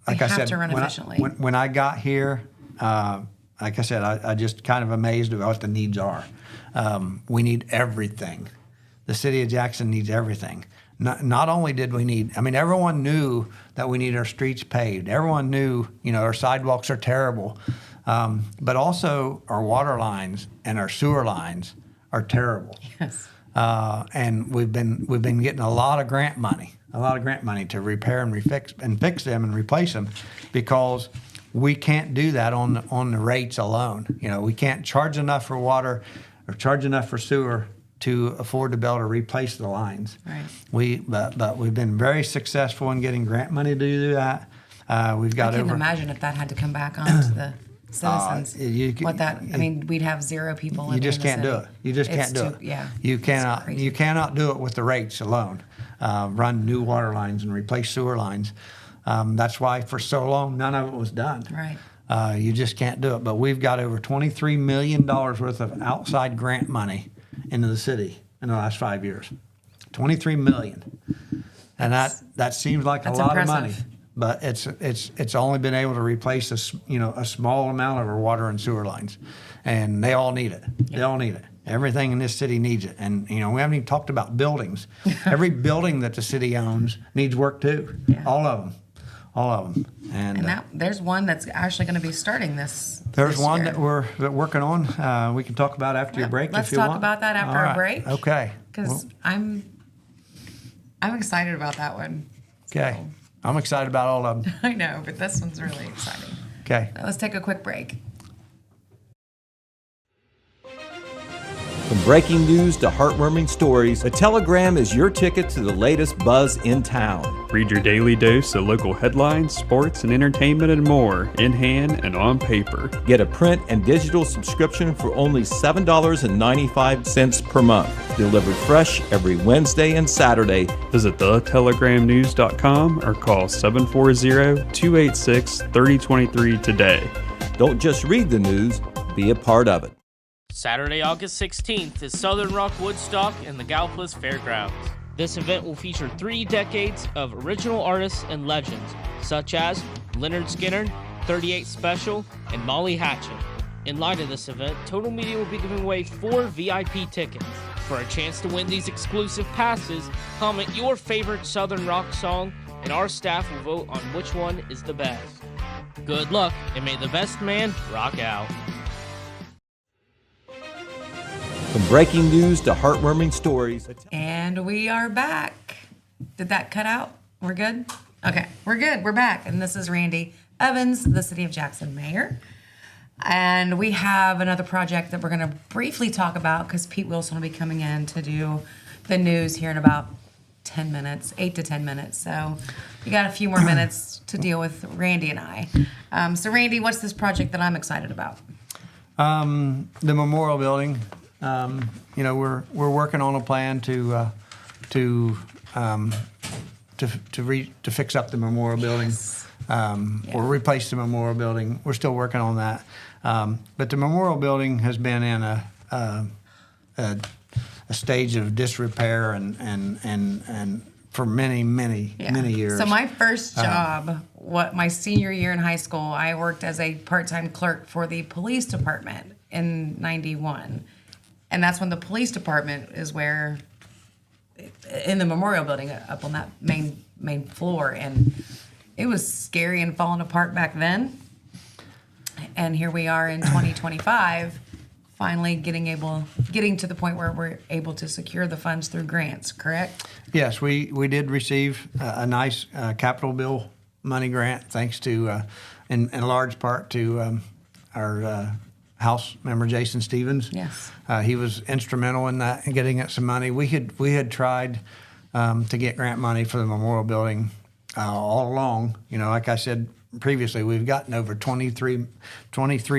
Speaker 2: I said,
Speaker 1: to run efficiently.
Speaker 2: When I got here, like I said, I just kind of amazed at what the needs are. We need everything. The city of Jackson needs everything. Not only did we need, everyone knew that we need our streets paved. Everyone knew, our sidewalks are terrible. But also our water lines and our sewer lines are terrible.
Speaker 1: Yes.
Speaker 2: And we've been getting a lot of grant money to repair and fix them and replace them, because we can't do that on the rates alone. We can't charge enough for water or charge enough for sewer to afford to be able to replace the lines.
Speaker 1: Right.
Speaker 2: But we've been very successful in getting grant money to do that. We've got
Speaker 1: I can imagine if that had to come back onto the citizens. We'd have zero people.
Speaker 2: You just can't do it. You just can't do it.
Speaker 1: Yeah.
Speaker 2: You cannot do it with the rates alone. Run new water lines and replace sewer lines. That's why for so long none of it was done.
Speaker 1: Right.
Speaker 2: You just can't do it. But we've got over $23 million worth of outside grant money into the city in the last 5 years. $23 million, and that seems like a lot of money. But it's only been able to replace a small amount of our water and sewer lines, and they all need it. Yeah. They all need it. Everything in this city needs it, and we haven't even talked about buildings. Every building that the city owns needs work too.
Speaker 1: Yeah.
Speaker 2: All of them. And
Speaker 1: there's one that's actually going to be starting this.
Speaker 2: There's one
Speaker 1: year.
Speaker 2: that we're working on. We can talk about after your break if you want.
Speaker 1: Let's talk about that after our break.
Speaker 2: Okay.
Speaker 1: Because I'm excited about that one.
Speaker 2: Okay.
Speaker 1: So.
Speaker 2: I'm excited about all of them.
Speaker 1: I know, but this one's really exciting.
Speaker 2: Okay.
Speaker 1: Let's take a quick break.
Speaker 4: From breaking news to heartwarming stories, a telegram is your ticket to the latest buzz in town.
Speaker 5: Read your daily dose of local headlines, sports, and entertainment and more, in hand and on paper.
Speaker 4: Get a print and digital subscription for only $7.95 per month. Delivered fresh every Wednesday and Saturday.
Speaker 5: Visit thetelegramnews.com or call 740-286-3023 today.
Speaker 4: Don't just read the news, be a part of it.
Speaker 6: Saturday, August 16th is Southern Rock Woodstock in the Gallipolis Fairgrounds. This event will feature 3 decades of original artists and legends, such as Leonard Skinner, 38 Special, and Molly Hatchet. In light of this event, Total Media will be giving away 4 VIP tickets. For a chance to win these exclusive passes, comment your favorite Southern rock song, and our staff will vote on which one is the best. Good luck, and may the best man rock out.
Speaker 4: From breaking news to heartwarming stories.
Speaker 1: And we are back. Did that cut out? We're good? Okay, we're good. We're back. And this is Randy Evans, the City of Jackson Mayor. And we have another project that we're going to briefly talk about because Pete Wilson will be coming in to do the news here in about 10 minutes, 8 to 10 minutes. So you got a few more minutes to deal with Randy and I. So Randy, what's this project that I'm excited about?
Speaker 2: The memorial building. We're working on a plan to fix up the memorial building. Or replace the memorial building. We're still working on that. But the memorial building has been in a stage of disrepair and for many years.
Speaker 1: So my first job, my senior year in high school, I worked as a part-time clerk for the police department in '91. And that's when the police department is where, in the memorial building up on that main floor. And it was scary and falling apart back then. And here we are in 2025, finally getting to the point where we're able to secure the funds through grants, correct?
Speaker 2: Yes, we did receive a nice capital bill money grant, thanks to, in large part to our House member Jason Stevens.
Speaker 1: Yes.
Speaker 2: He was instrumental in that, in getting us some money. We had tried to get grant money for the memorial building all along. Like I said previously, we've gotten over $23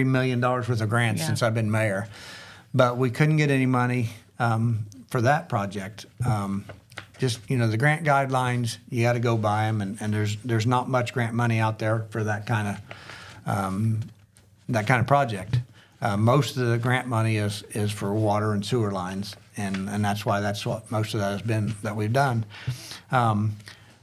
Speaker 2: million worth of grants since I've been mayor, but we couldn't get any money for that project. The grant guidelines, you got to go by them, and there's not much grant money out there for that kind of project. Most of the grant money is for water and sewer lines, and that's what most of that has been that we've done.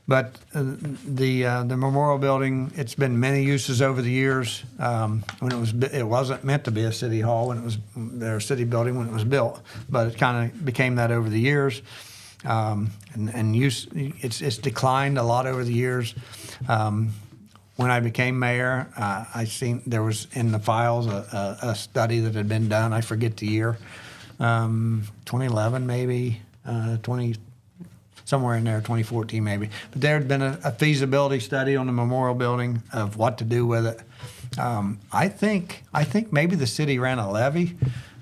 Speaker 2: But the memorial building, it's been many uses over the years. It wasn't meant to be a city hall when it was their city building when it was built, but it kind of became that over the years. And use it's declined a lot over the years. When I became mayor, I seen there was in the files a study that had been done. I forget the year, 2011 maybe, somewhere in there, 2014 maybe. But there had been a feasibility study on the memorial building of what to do with it. I think maybe the city ran a levy,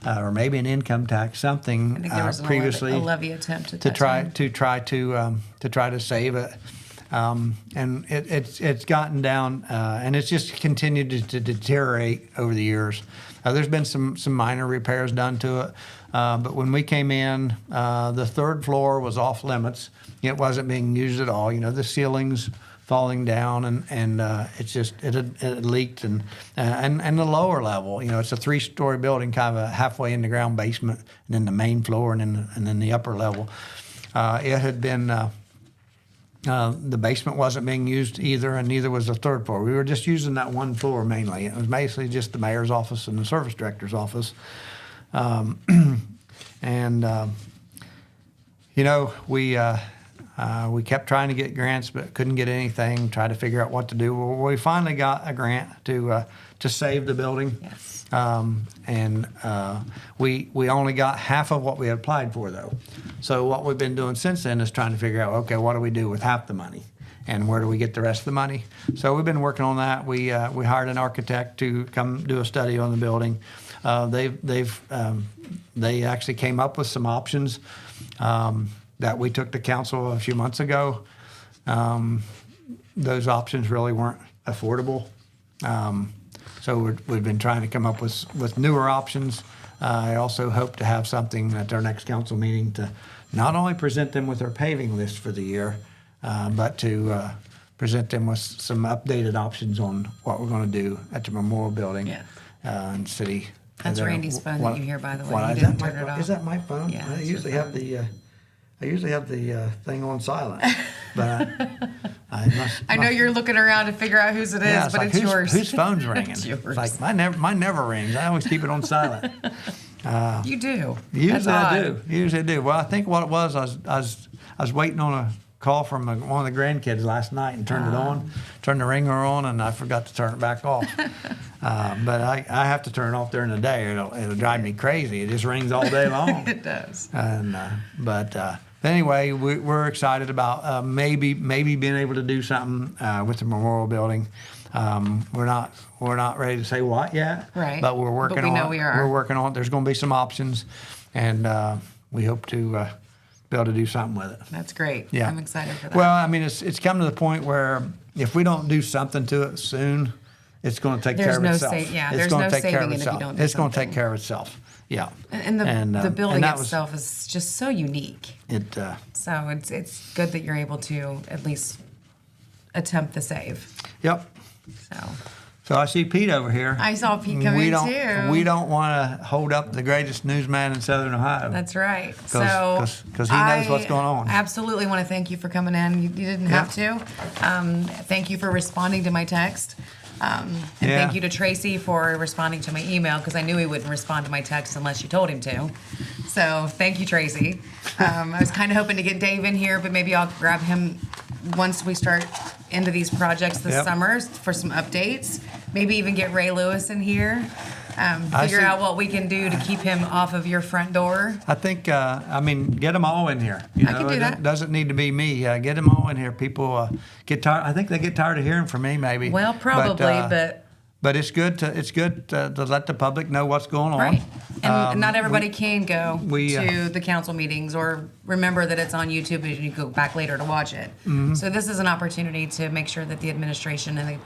Speaker 2: or maybe an income tax, something
Speaker 1: I think there was
Speaker 2: previously
Speaker 1: a levy attempt at
Speaker 2: to
Speaker 1: that
Speaker 2: try
Speaker 1: time.
Speaker 2: to try to save it. And it's gotten down, and it's just continued to deteriorate over the years. There's been some minor repairs done to it, but when we came in, the third floor was off limits. It wasn't being used at all. The ceilings falling down, and it leaked, and the lower level. It's a 3-story building, kind of a halfway in the ground basement, and then the main floor, and then the upper level. It had been. The basement wasn't being used either, and neither was the third floor. We were just using that one floor mainly. It was basically just the mayor's office and the service director's office. We kept trying to get grants, but couldn't get anything. Tried to figure out what to do. Well, we finally got a grant to save the building.
Speaker 1: Yes.
Speaker 2: We only got half of what we had applied for, though. So what we've been doing since then is trying to figure out, okay, what do we do with half the money, and where do we get the rest of the money? So we've been working on that. We hired an architect to come do a study on the building. They actually came up with some options that we took to council a few months ago. Those options really weren't affordable. So we've been trying to come up with newer options. I also hope to have something at our next council meeting to not only present them with our paving list for the year, but to present them with some updated options on what we're going to do at the memorial building and city.
Speaker 1: That's Randy's phone that you hear, by the way.
Speaker 2: What,
Speaker 1: You didn't turn it off.
Speaker 2: Is that my phone?
Speaker 1: Yeah,
Speaker 2: I
Speaker 1: it's
Speaker 2: usually
Speaker 1: your
Speaker 2: have the thing on silent, but I must.
Speaker 1: I know you're looking around to figure out whose it is,
Speaker 2: Yeah,
Speaker 1: but
Speaker 2: like,
Speaker 1: it's yours.
Speaker 2: Whose phone's ringing?
Speaker 1: It's yours.
Speaker 2: It's like mine never rings. I always keep it on silent.
Speaker 1: You do.
Speaker 2: Usually
Speaker 1: That's
Speaker 2: I
Speaker 1: odd.
Speaker 2: do. Usually I do. Well, I think what it was, I was waiting on a call from one of the grandkids last night and turned it on, turned the ringer on, and I forgot to turn it back off. But I have to turn it off during the day. It'll drive me crazy. It just rings all day long.
Speaker 1: It does.
Speaker 2: And but anyway, we're excited about maybe being able to do something with the memorial building. We're not ready to say what yet.
Speaker 1: Right.
Speaker 2: But we're working
Speaker 1: But we
Speaker 2: on
Speaker 1: know
Speaker 2: it.
Speaker 1: we are.
Speaker 2: We're working on it. There's going to be some options, and we hope to be able to do something with it.
Speaker 1: That's great.
Speaker 2: Yeah.
Speaker 1: I'm excited for that.
Speaker 2: Well, I mean, it's come to the point where if we don't do something to it soon, it's going to take
Speaker 1: There's
Speaker 2: care of
Speaker 1: no
Speaker 2: itself.
Speaker 1: it's
Speaker 2: It's
Speaker 1: there's
Speaker 2: going
Speaker 1: no
Speaker 2: to take care
Speaker 1: saving
Speaker 2: of
Speaker 1: it if you
Speaker 2: itself.
Speaker 1: don't do
Speaker 2: It's going to
Speaker 1: something.
Speaker 2: take care of itself. Yeah.
Speaker 1: And the building
Speaker 2: and that was-
Speaker 1: itself is just so unique.
Speaker 2: It.
Speaker 1: So it's good that you're able to at least attempt the save.
Speaker 2: Yep.
Speaker 1: So
Speaker 2: So I see Pete over here.
Speaker 1: I saw Pete come in too.
Speaker 2: We don't want to hold up the greatest newsman in Southern Ohio.
Speaker 1: That's right.
Speaker 2: 'Cause he knows what's going on.
Speaker 1: Absolutely want to thank you for coming in. You didn't have to. Thank you for responding to my text. And
Speaker 2: Yeah.
Speaker 1: thank you to Traci for responding to my email because I knew he wouldn't respond to my text unless you told him to. So thank you, Traci. I was kind of hoping to get Dave in here, but maybe I'll grab him once we start into these projects this
Speaker 2: Yep.
Speaker 1: summer for some updates. Maybe even get Ray Lewis in here. Figure
Speaker 2: see-
Speaker 1: out what we can do to keep him off of your front door.
Speaker 2: I think, get them all in here.
Speaker 1: I can do that.
Speaker 2: It doesn't need to be me. Get them all in here. People get tired. I think they get tired of hearing from me, maybe.
Speaker 1: Well, probably, but
Speaker 2: But it's good to let the public know what's going on.
Speaker 1: right. And not everybody can go
Speaker 2: we,
Speaker 1: to the council meetings or remember that it's on YouTube and you go back later to watch it.
Speaker 2: Mm-hmm.
Speaker 1: So this is an opportunity to make sure that the administration and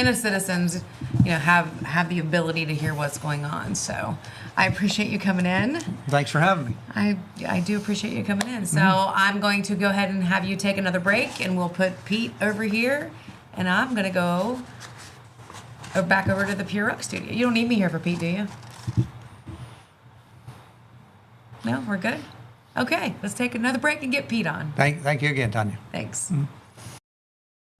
Speaker 1: the citizens, have the ability to hear what's going on. So I appreciate you coming in.
Speaker 2: Thanks for having me.
Speaker 1: I do appreciate you coming in. So
Speaker 2: Mm-hmm.
Speaker 1: I'm going to go ahead and have you take another break, and we'll put Pete over here, and I'm going to go back over to the Pure Rock studio. You don't need me here for Pete, do you? No, we're good? Okay, let's take another break and get Pete on.
Speaker 2: Thank you again, Tonia.
Speaker 1: Thanks.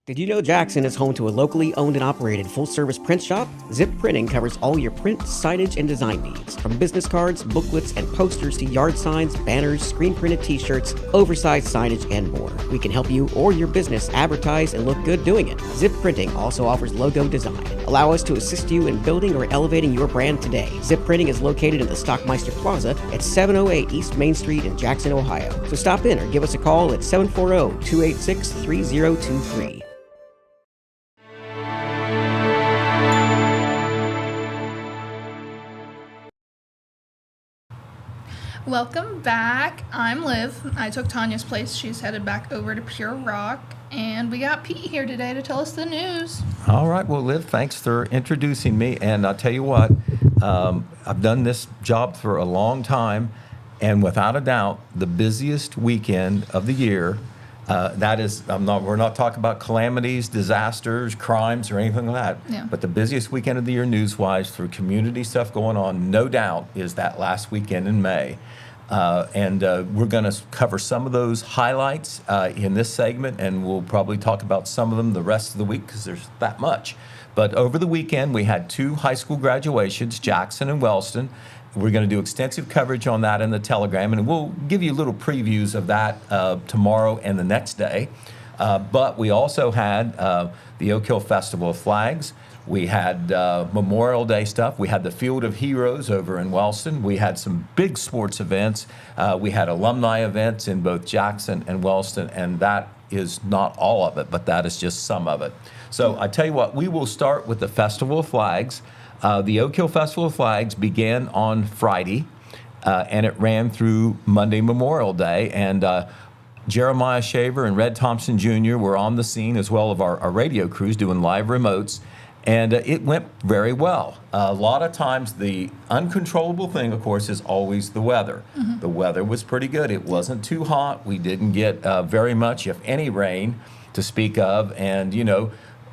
Speaker 7: Did you know Jackson is home to a locally owned and operated full-service print shop? Zip Printing covers all your print, signage, and design needs. From business cards, booklets, and posters to yard signs, banners, screen-printed t-shirts, oversized signage, and more. We can help you or your business advertise and look good doing it. Zip Printing also offers logo design. Allow us to assist you in building or elevating your brand today. Zip Printing is located in the Stockmeister Plaza at 708 East Main Street in Jackson, Ohio. So stop in or give us a call at 740-286-3023.
Speaker 8: Welcome back. I'm Liv. I took Tanya's place. She's headed back over to Pure Rock. And we got Pete here today to tell us the news.
Speaker 4: All right. Well, Liv, thanks for introducing me. And I'll tell you what, I've done this job for a long time. And without a doubt, the busiest weekend of the year, that is, we're not talking about calamities, disasters, crimes, or anything like that.
Speaker 8: Yeah.
Speaker 4: But the busiest weekend of the year news-wise through community stuff going on, no doubt, is that last weekend in May. And we're going to cover some of those highlights in this segment, and we'll probably talk about some of them the rest of the week because there's that much. But over the weekend, we had 2 high school graduations, Jackson and Wellston. We're going to do extensive coverage on that in the Telegram, and we'll give you little previews of that tomorrow and the next day. But we also had the Oak Hill Festival of Flags. We had Memorial Day stuff. We had the Field of Heroes over in Wellston. We had some big sports events. We had alumni events in both Jackson and Wellston, and that is not all of it, but that is just some of it. So I tell you what, we will start with the Festival of Flags. The Oak Hill Festival of Flags began on Friday, and it ran through Monday Memorial Day. And Jeremiah Shaver and Red Thompson Jr. were on the scene, as well as our radio crews doing live remotes. And it went very well. A lot of times the uncontrollable thing, of course, is always the weather. Mm-hmm. The weather was pretty good. It wasn't too hot. We didn't get very much, if any, rain to speak of. And,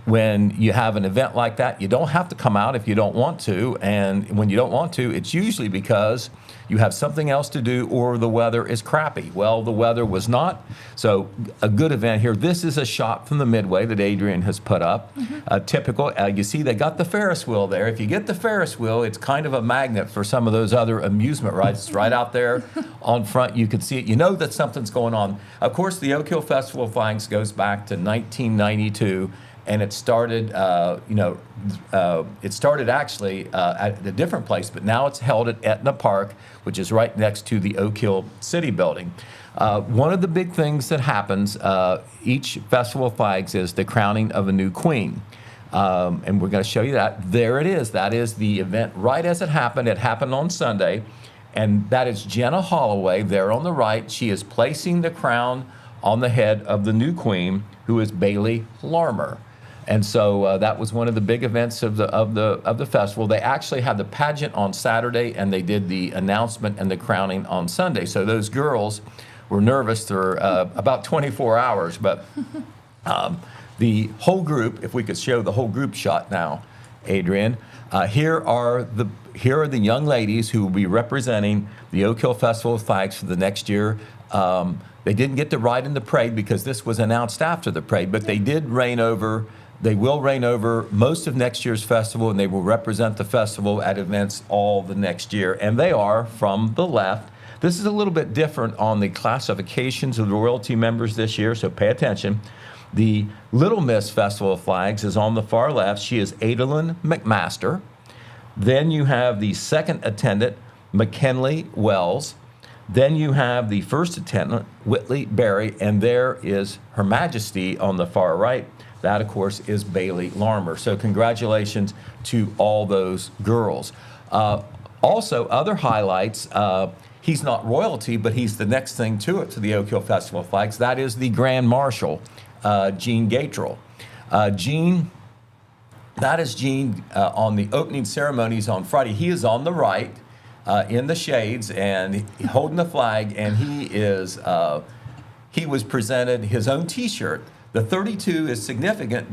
Speaker 4: when you have an event like that, you don't have to come out if you don't want to. And when you don't want to, it's usually because you have something else to do or the weather is crappy. Well, the weather was not. So a good event here. This is a shot from the Midway that Adrian has put up. Typical. You see they got the Ferris wheel there. If you get the Ferris wheel, it's kind of a magnet for some of those other amusement rides. It's right out there on front. You can see it. You know that something's going on. Of course, the Oak Hill Festival of Flags goes back to 1992. And it started, it started actually at a different place, but now it's held at Etna Park, which is right next to the Oak Hill City Building. One of the big things that happens each Festival of Flags is the crowning of a new queen. And we're going to show you that. There it is. That is the event right as it happened. It happened on Sunday. And that is Jenna Holloway there on the right. She is placing the crown on the head of the new queen, who is Bailey Larmer. And so that was one of the big events of the festival. They actually had the pageant on Saturday, and they did the announcement and the crowning on Sunday. So those girls were nervous for about 24 hours. But the whole group, if we could show the whole group shot now, Adrian, here are the young ladies who will be representing the Oak Hill Festival of Flags for the next year. They didn't get to ride in the parade because this was announced after the parade, but they did reign over. They will reign over most of next year's festival, and they will represent the festival at events all the next year. And they are from the left. This is a little bit different on the classifications of the royalty members this year, so pay attention. The Little Miss Festival of Flags is on the far left. She is Adalyn McMaster. Then you have the second attendant, McKinley Wells. Then you have the first attendant, Whitley Berry, and there is Her Majesty on the far right. That, of course, is Bailey Larmer. So congratulations to all those girls. Also, other highlights, he's not royalty, but he's the next thing to it, to the Oak Hill Festival of Flags. That is the Grand Marshal, Gene Gatrell. That is Gene on the opening ceremonies on Friday. He is on the right in the shades and holding the flag, and he was presented his own T-shirt. The 32 is significant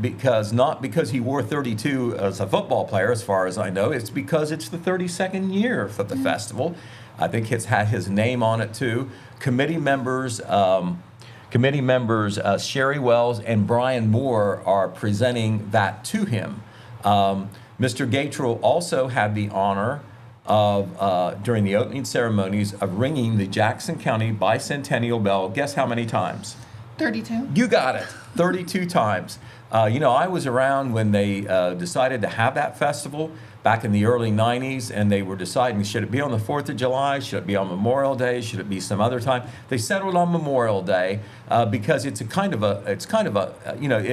Speaker 4: not because he wore 32 as a football player, as far as I know. It's because it's the 32nd year of the festival. I think it's had his name on it too. Committee members Sherry Wells and Brian Moore are presenting that to him. Mr. Gatrell also had the honor of, during the opening ceremonies, of ringing the Jackson County bicentennial bell. Guess how many times?
Speaker 8: 32.
Speaker 4: You got it. 32 times. I was around when they decided to have that festival back in the early 90s, and they were deciding, should it be on the 4th of July? Should it be on Memorial Day? Should it be some other time? They settled on Memorial Day because it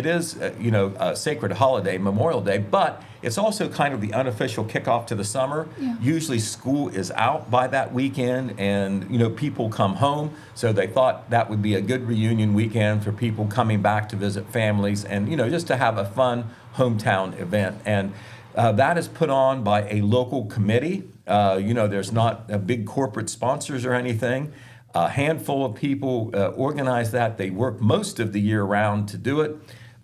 Speaker 4: is a sacred holiday, Memorial Day, but it's also kind of the unofficial kickoff to the summer.
Speaker 8: Yeah.
Speaker 4: Usually school is out by that weekend, and people come home, so they thought that would be a good reunion weekend for people coming back to visit families and just to have a fun hometown event. And that is put on by a local committee. There's not big corporate sponsors or anything. A handful of people organize that. They work most of the year round to do it.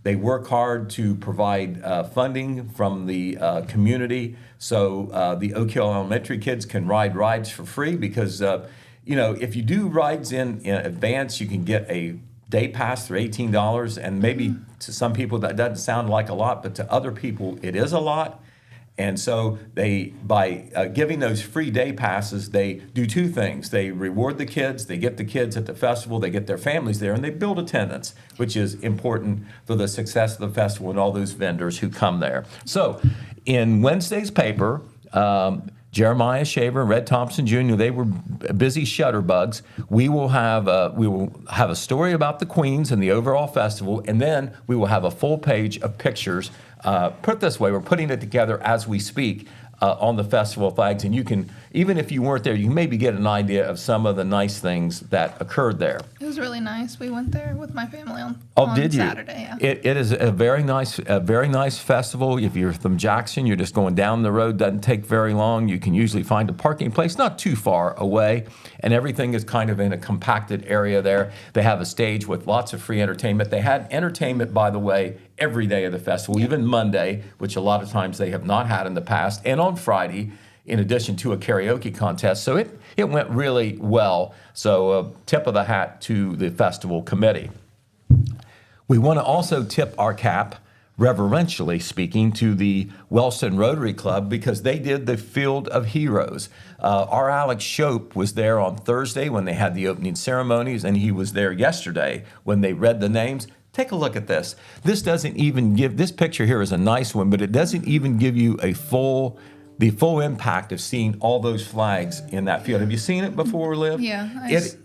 Speaker 4: They work hard to provide funding from the community so the Oak Hill Elementary kids can ride rides for free because, if you do rides in advance, you can get a day pass for $18, and maybe to some people that doesn't sound like a lot, but to other people it is a lot. And so by giving those free day passes, they do two things. They reward the kids, they get the kids at the festival, they get their families there, and they build attendance, which is important for the success of the festival and all those vendors who come there. So in Wednesday's paper, Jeremiah Shaver and Red Thompson Jr., they were busy shutterbugs. We will have a story about the Queens and the overall festival, and then we will have a full page of pictures. Put it this way, we're putting it together as we speak on the festival flags, and you can, even if you weren't there, you can maybe get an idea of some of the nice things that occurred there.
Speaker 8: It was really nice. We went there with my family on
Speaker 4: Did you?
Speaker 8: Saturday. Yeah.
Speaker 4: It is a very nice festival. If you're from Jackson, you're just going down the road. Doesn't take very long. You can usually find a parking place not too far away, and everything is kind of in a compacted area there. They have a stage with lots of free entertainment. They had entertainment, by the way, every day of the festival, even Monday, which a lot of times they have not had in the past, and on Friday, in addition to a karaoke contest. So it went really well. So tip of the hat to the festival committee. We want to also tip our cap, reverentially speaking, to the Wellston Rotary Club because they did the Field of Heroes. Our Alex Shope was there on Thursday when they had the opening ceremonies, and he was there yesterday when they read the names. Take a look at this. This doesn't even give, this picture here is a nice one, but it doesn't even give you the full impact of seeing all those flags in that field. Have you seen it before, Liv?
Speaker 8: Yeah,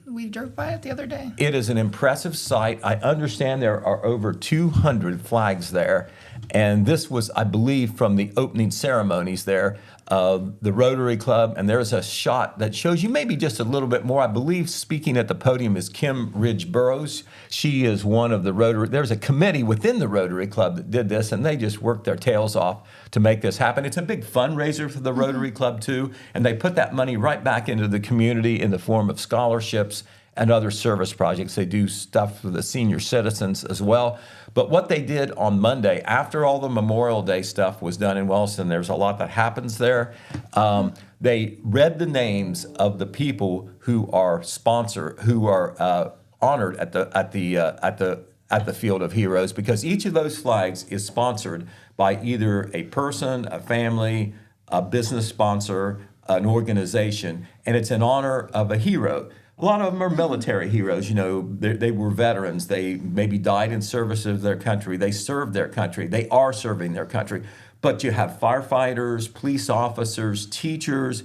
Speaker 8: we drove by it the other day.
Speaker 4: It is an impressive sight. I understand there are over 200 flags there. And this was, I believe, from the opening ceremonies there, the Rotary Club. And there's a shot that shows you maybe just a little bit more. I believe speaking at the podium is Kim Ridge Burrows. She is one of the Rotary. There's a committee within the Rotary Club that did this, and they just worked their tails off to make this happen. It's a big fundraiser for the Rotary Club, too. And they put that money right back into the community in the form of scholarships and other service projects. They do stuff for the senior citizens as well. But what they did on Monday, after all the Memorial Day stuff was done in Wellston, there's a lot that happens there. They read the names of the people who are honored at the Field of Heroes, because each of those flags is sponsored by either a person, a family, a business sponsor, an organization, and it's in honor of a hero. A lot of them are military heroes. You know, they were veterans. They maybe died in service of their country. They served their country. They are serving their country. But you have firefighters, police officers, teachers,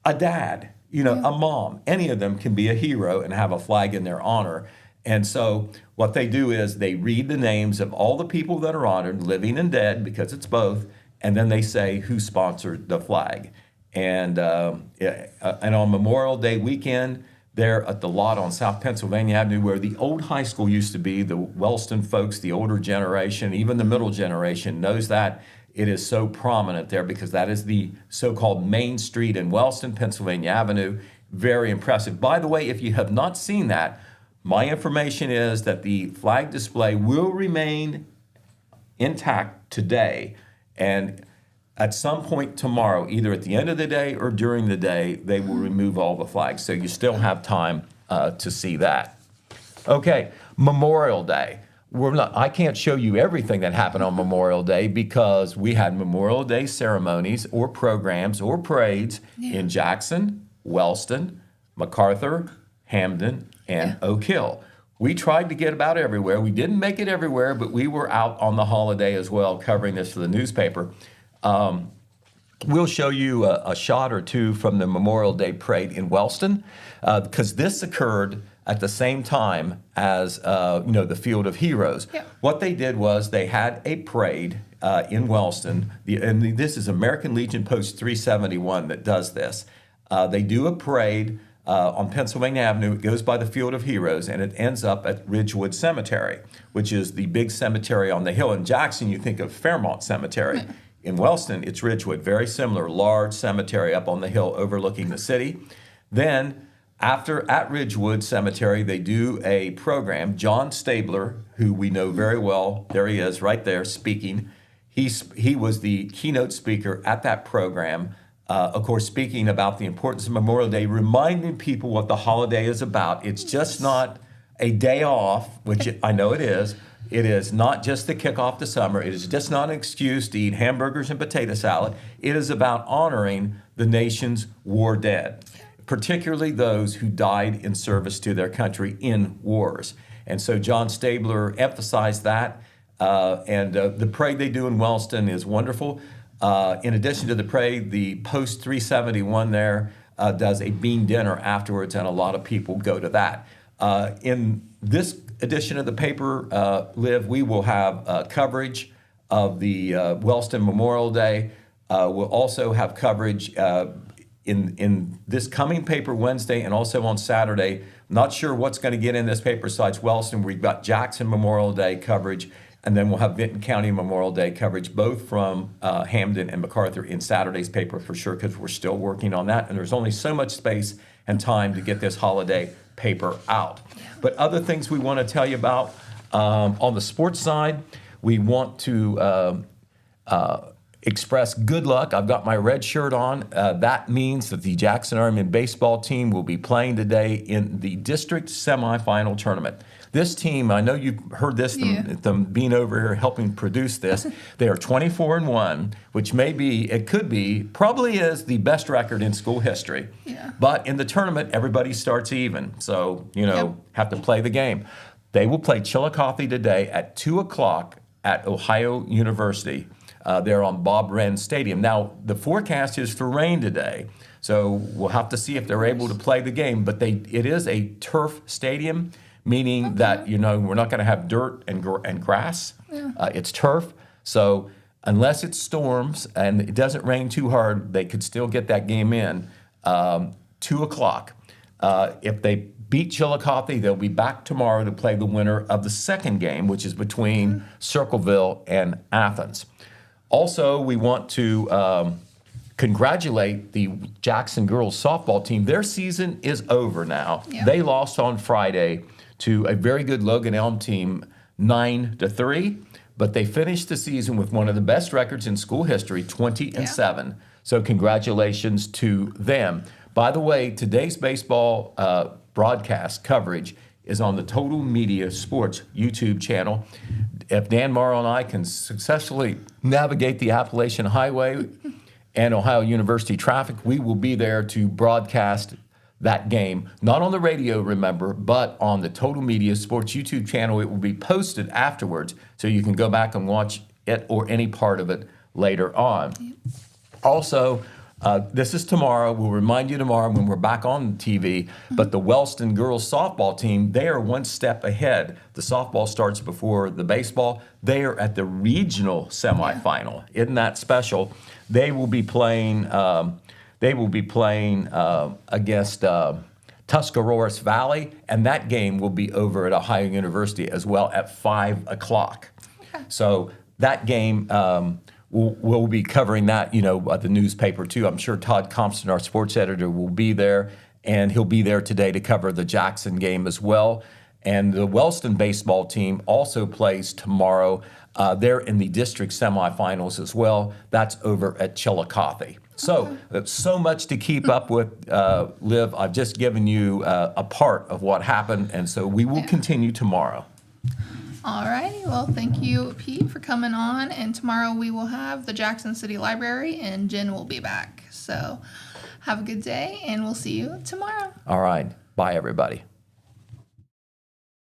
Speaker 4: a dad, a mom. Any of them can be a hero and have a flag in their honor. And so what they do is they read the names of all the people that are honored, living and dead, because it's both, and then they say who sponsored the flag. And on Memorial Day weekend, there at the lot on South Pennsylvania Avenue, where the old high school used to be, the Wellston folks, the older generation, even the middle generation knows that. It is so prominent there because that is the so-called Main Street in Wellston, Pennsylvania Avenue. Very impressive. By the way, if you have not seen that, my information is that the flag display will remain intact today, and at some point tomorrow, either at the end of the day or during the day, they will remove all the flags. So you still have time to see that. Okay, Memorial Day. I can't show you everything that happened on Memorial Day because we had Memorial Day ceremonies or programs or parades in Jackson, Wellston, MacArthur, Hamden, and Oak Hill. We tried to get about everywhere. We didn't make it everywhere, but we were out on the holiday as well, covering this for the newspaper. We'll show you a shot or two from the Memorial Day parade in Wellston, because this occurred at the same time as the Field of Heroes. Yep. What they did was they had a parade in Wellston, and this is American Legion Post 371 that does this. They do a parade on Pennsylvania Avenue. It goes by the Field of Heroes, and it ends up at Ridgewood Cemetery, which is the big cemetery on the hill. In Jackson, you think of Fairmont Cemetery. Right. In Wellston, it's Ridgewood, very similar, large cemetery up on the hill overlooking the city. Then, at Ridgewood Cemetery, they do a program. John Stabler, who we know very well, there he is right there speaking. He was the keynote speaker at that program, of course, speaking about the importance of Memorial Day, reminding people what the holiday is about. It's just not a day off, which I know it is. It is not just to kick off the summer. It is just not an excuse to eat hamburgers and potato salad. It is about honoring the nation's war dead, particularly those who died in service to their country in wars. And so John Stabler emphasized that. And the parade they do in Wellston is wonderful. In addition to the parade, the Post 371 there does a bean dinner afterwards, and a lot of people go to that. In this edition of the paper, Liv, we will have coverage of the Wellston Memorial Day. We'll also have coverage in this coming paper Wednesday and also on Saturday. Not sure what's going to get in this paper besides Wellston. We've got Jackson Memorial Day coverage, and then we'll have Vinton County Memorial Day coverage, both from Hamden and MacArthur in Saturday's paper for sure, because we're still working on that, and there's only so much space and time to get this holiday paper out. But other things we want to tell you about, on the sports side, we want to express good luck. I've got my red shirt on. That means that the Jackson Ironman baseball team will be playing today in the district semifinal tournament. This team, I know you've heard this, them being over here helping produce this. They are 24-1, which probably is the best record in school history.
Speaker 8: Yeah.
Speaker 4: But in the tournament, everybody starts even. So, have to play the game. They will play Chillicothe today at 2 o'clock at Ohio University. They're on Bob Wren Stadium. Now, the forecast is for rain today, so we'll have to see if they're able to play the game. But it is a turf stadium, meaning that we're not going to have dirt and grass. It's turf, so unless it storms and it doesn't rain too hard, they could still get that game in. 2 o'clock. If they beat Chillicothe, they'll be back tomorrow to play the winner of the second game, which is between Circleville and Athens. Also, we want to congratulate the Jackson girls softball team. Their season is over now.
Speaker 8: Yeah.
Speaker 4: They lost on Friday to a very good Logan Elm team, 9-3, but they finished the season with one of the best records in school history, 20-7. So congratulations to them. By the way, today's baseball broadcast coverage is on the Total Media Sports YouTube channel. If Dan Morrow and I can successfully navigate the Appalachian Highway and Ohio University traffic, we will be there to broadcast that game. Not on the radio, remember, but on the Total Media Sports YouTube channel. It will be posted afterwards, so you can go back and watch it or any part of it later on. Also, this is tomorrow. We'll remind you tomorrow when we're back on TV. But the Wellston girls softball team, they are one step ahead. The softball starts before the baseball. They are at the regional semifinal. Isn't that special? They will be playing. Against Tuscarawas Valley, and that game will be over at Ohio University as well at 5 o'clock. Okay. So that game. We'll be covering that, the newspaper too. I'm sure Todd Compton, our sports editor, will be there, and he'll be there today to cover the Jackson game as well. And the Wellston baseball team also plays tomorrow. They're in the district semifinals as well. That's over at Chillicothe. So, so much to keep up with, Liv. I've just given you a part of what happened, and so we will continue tomorrow.
Speaker 8: All righty. Well, thank you, Pete, for coming on. And tomorrow we will have the Jackson City Library, and Jen will be back. So have a good day, and we'll see you tomorrow.
Speaker 4: All right. Bye, everybody.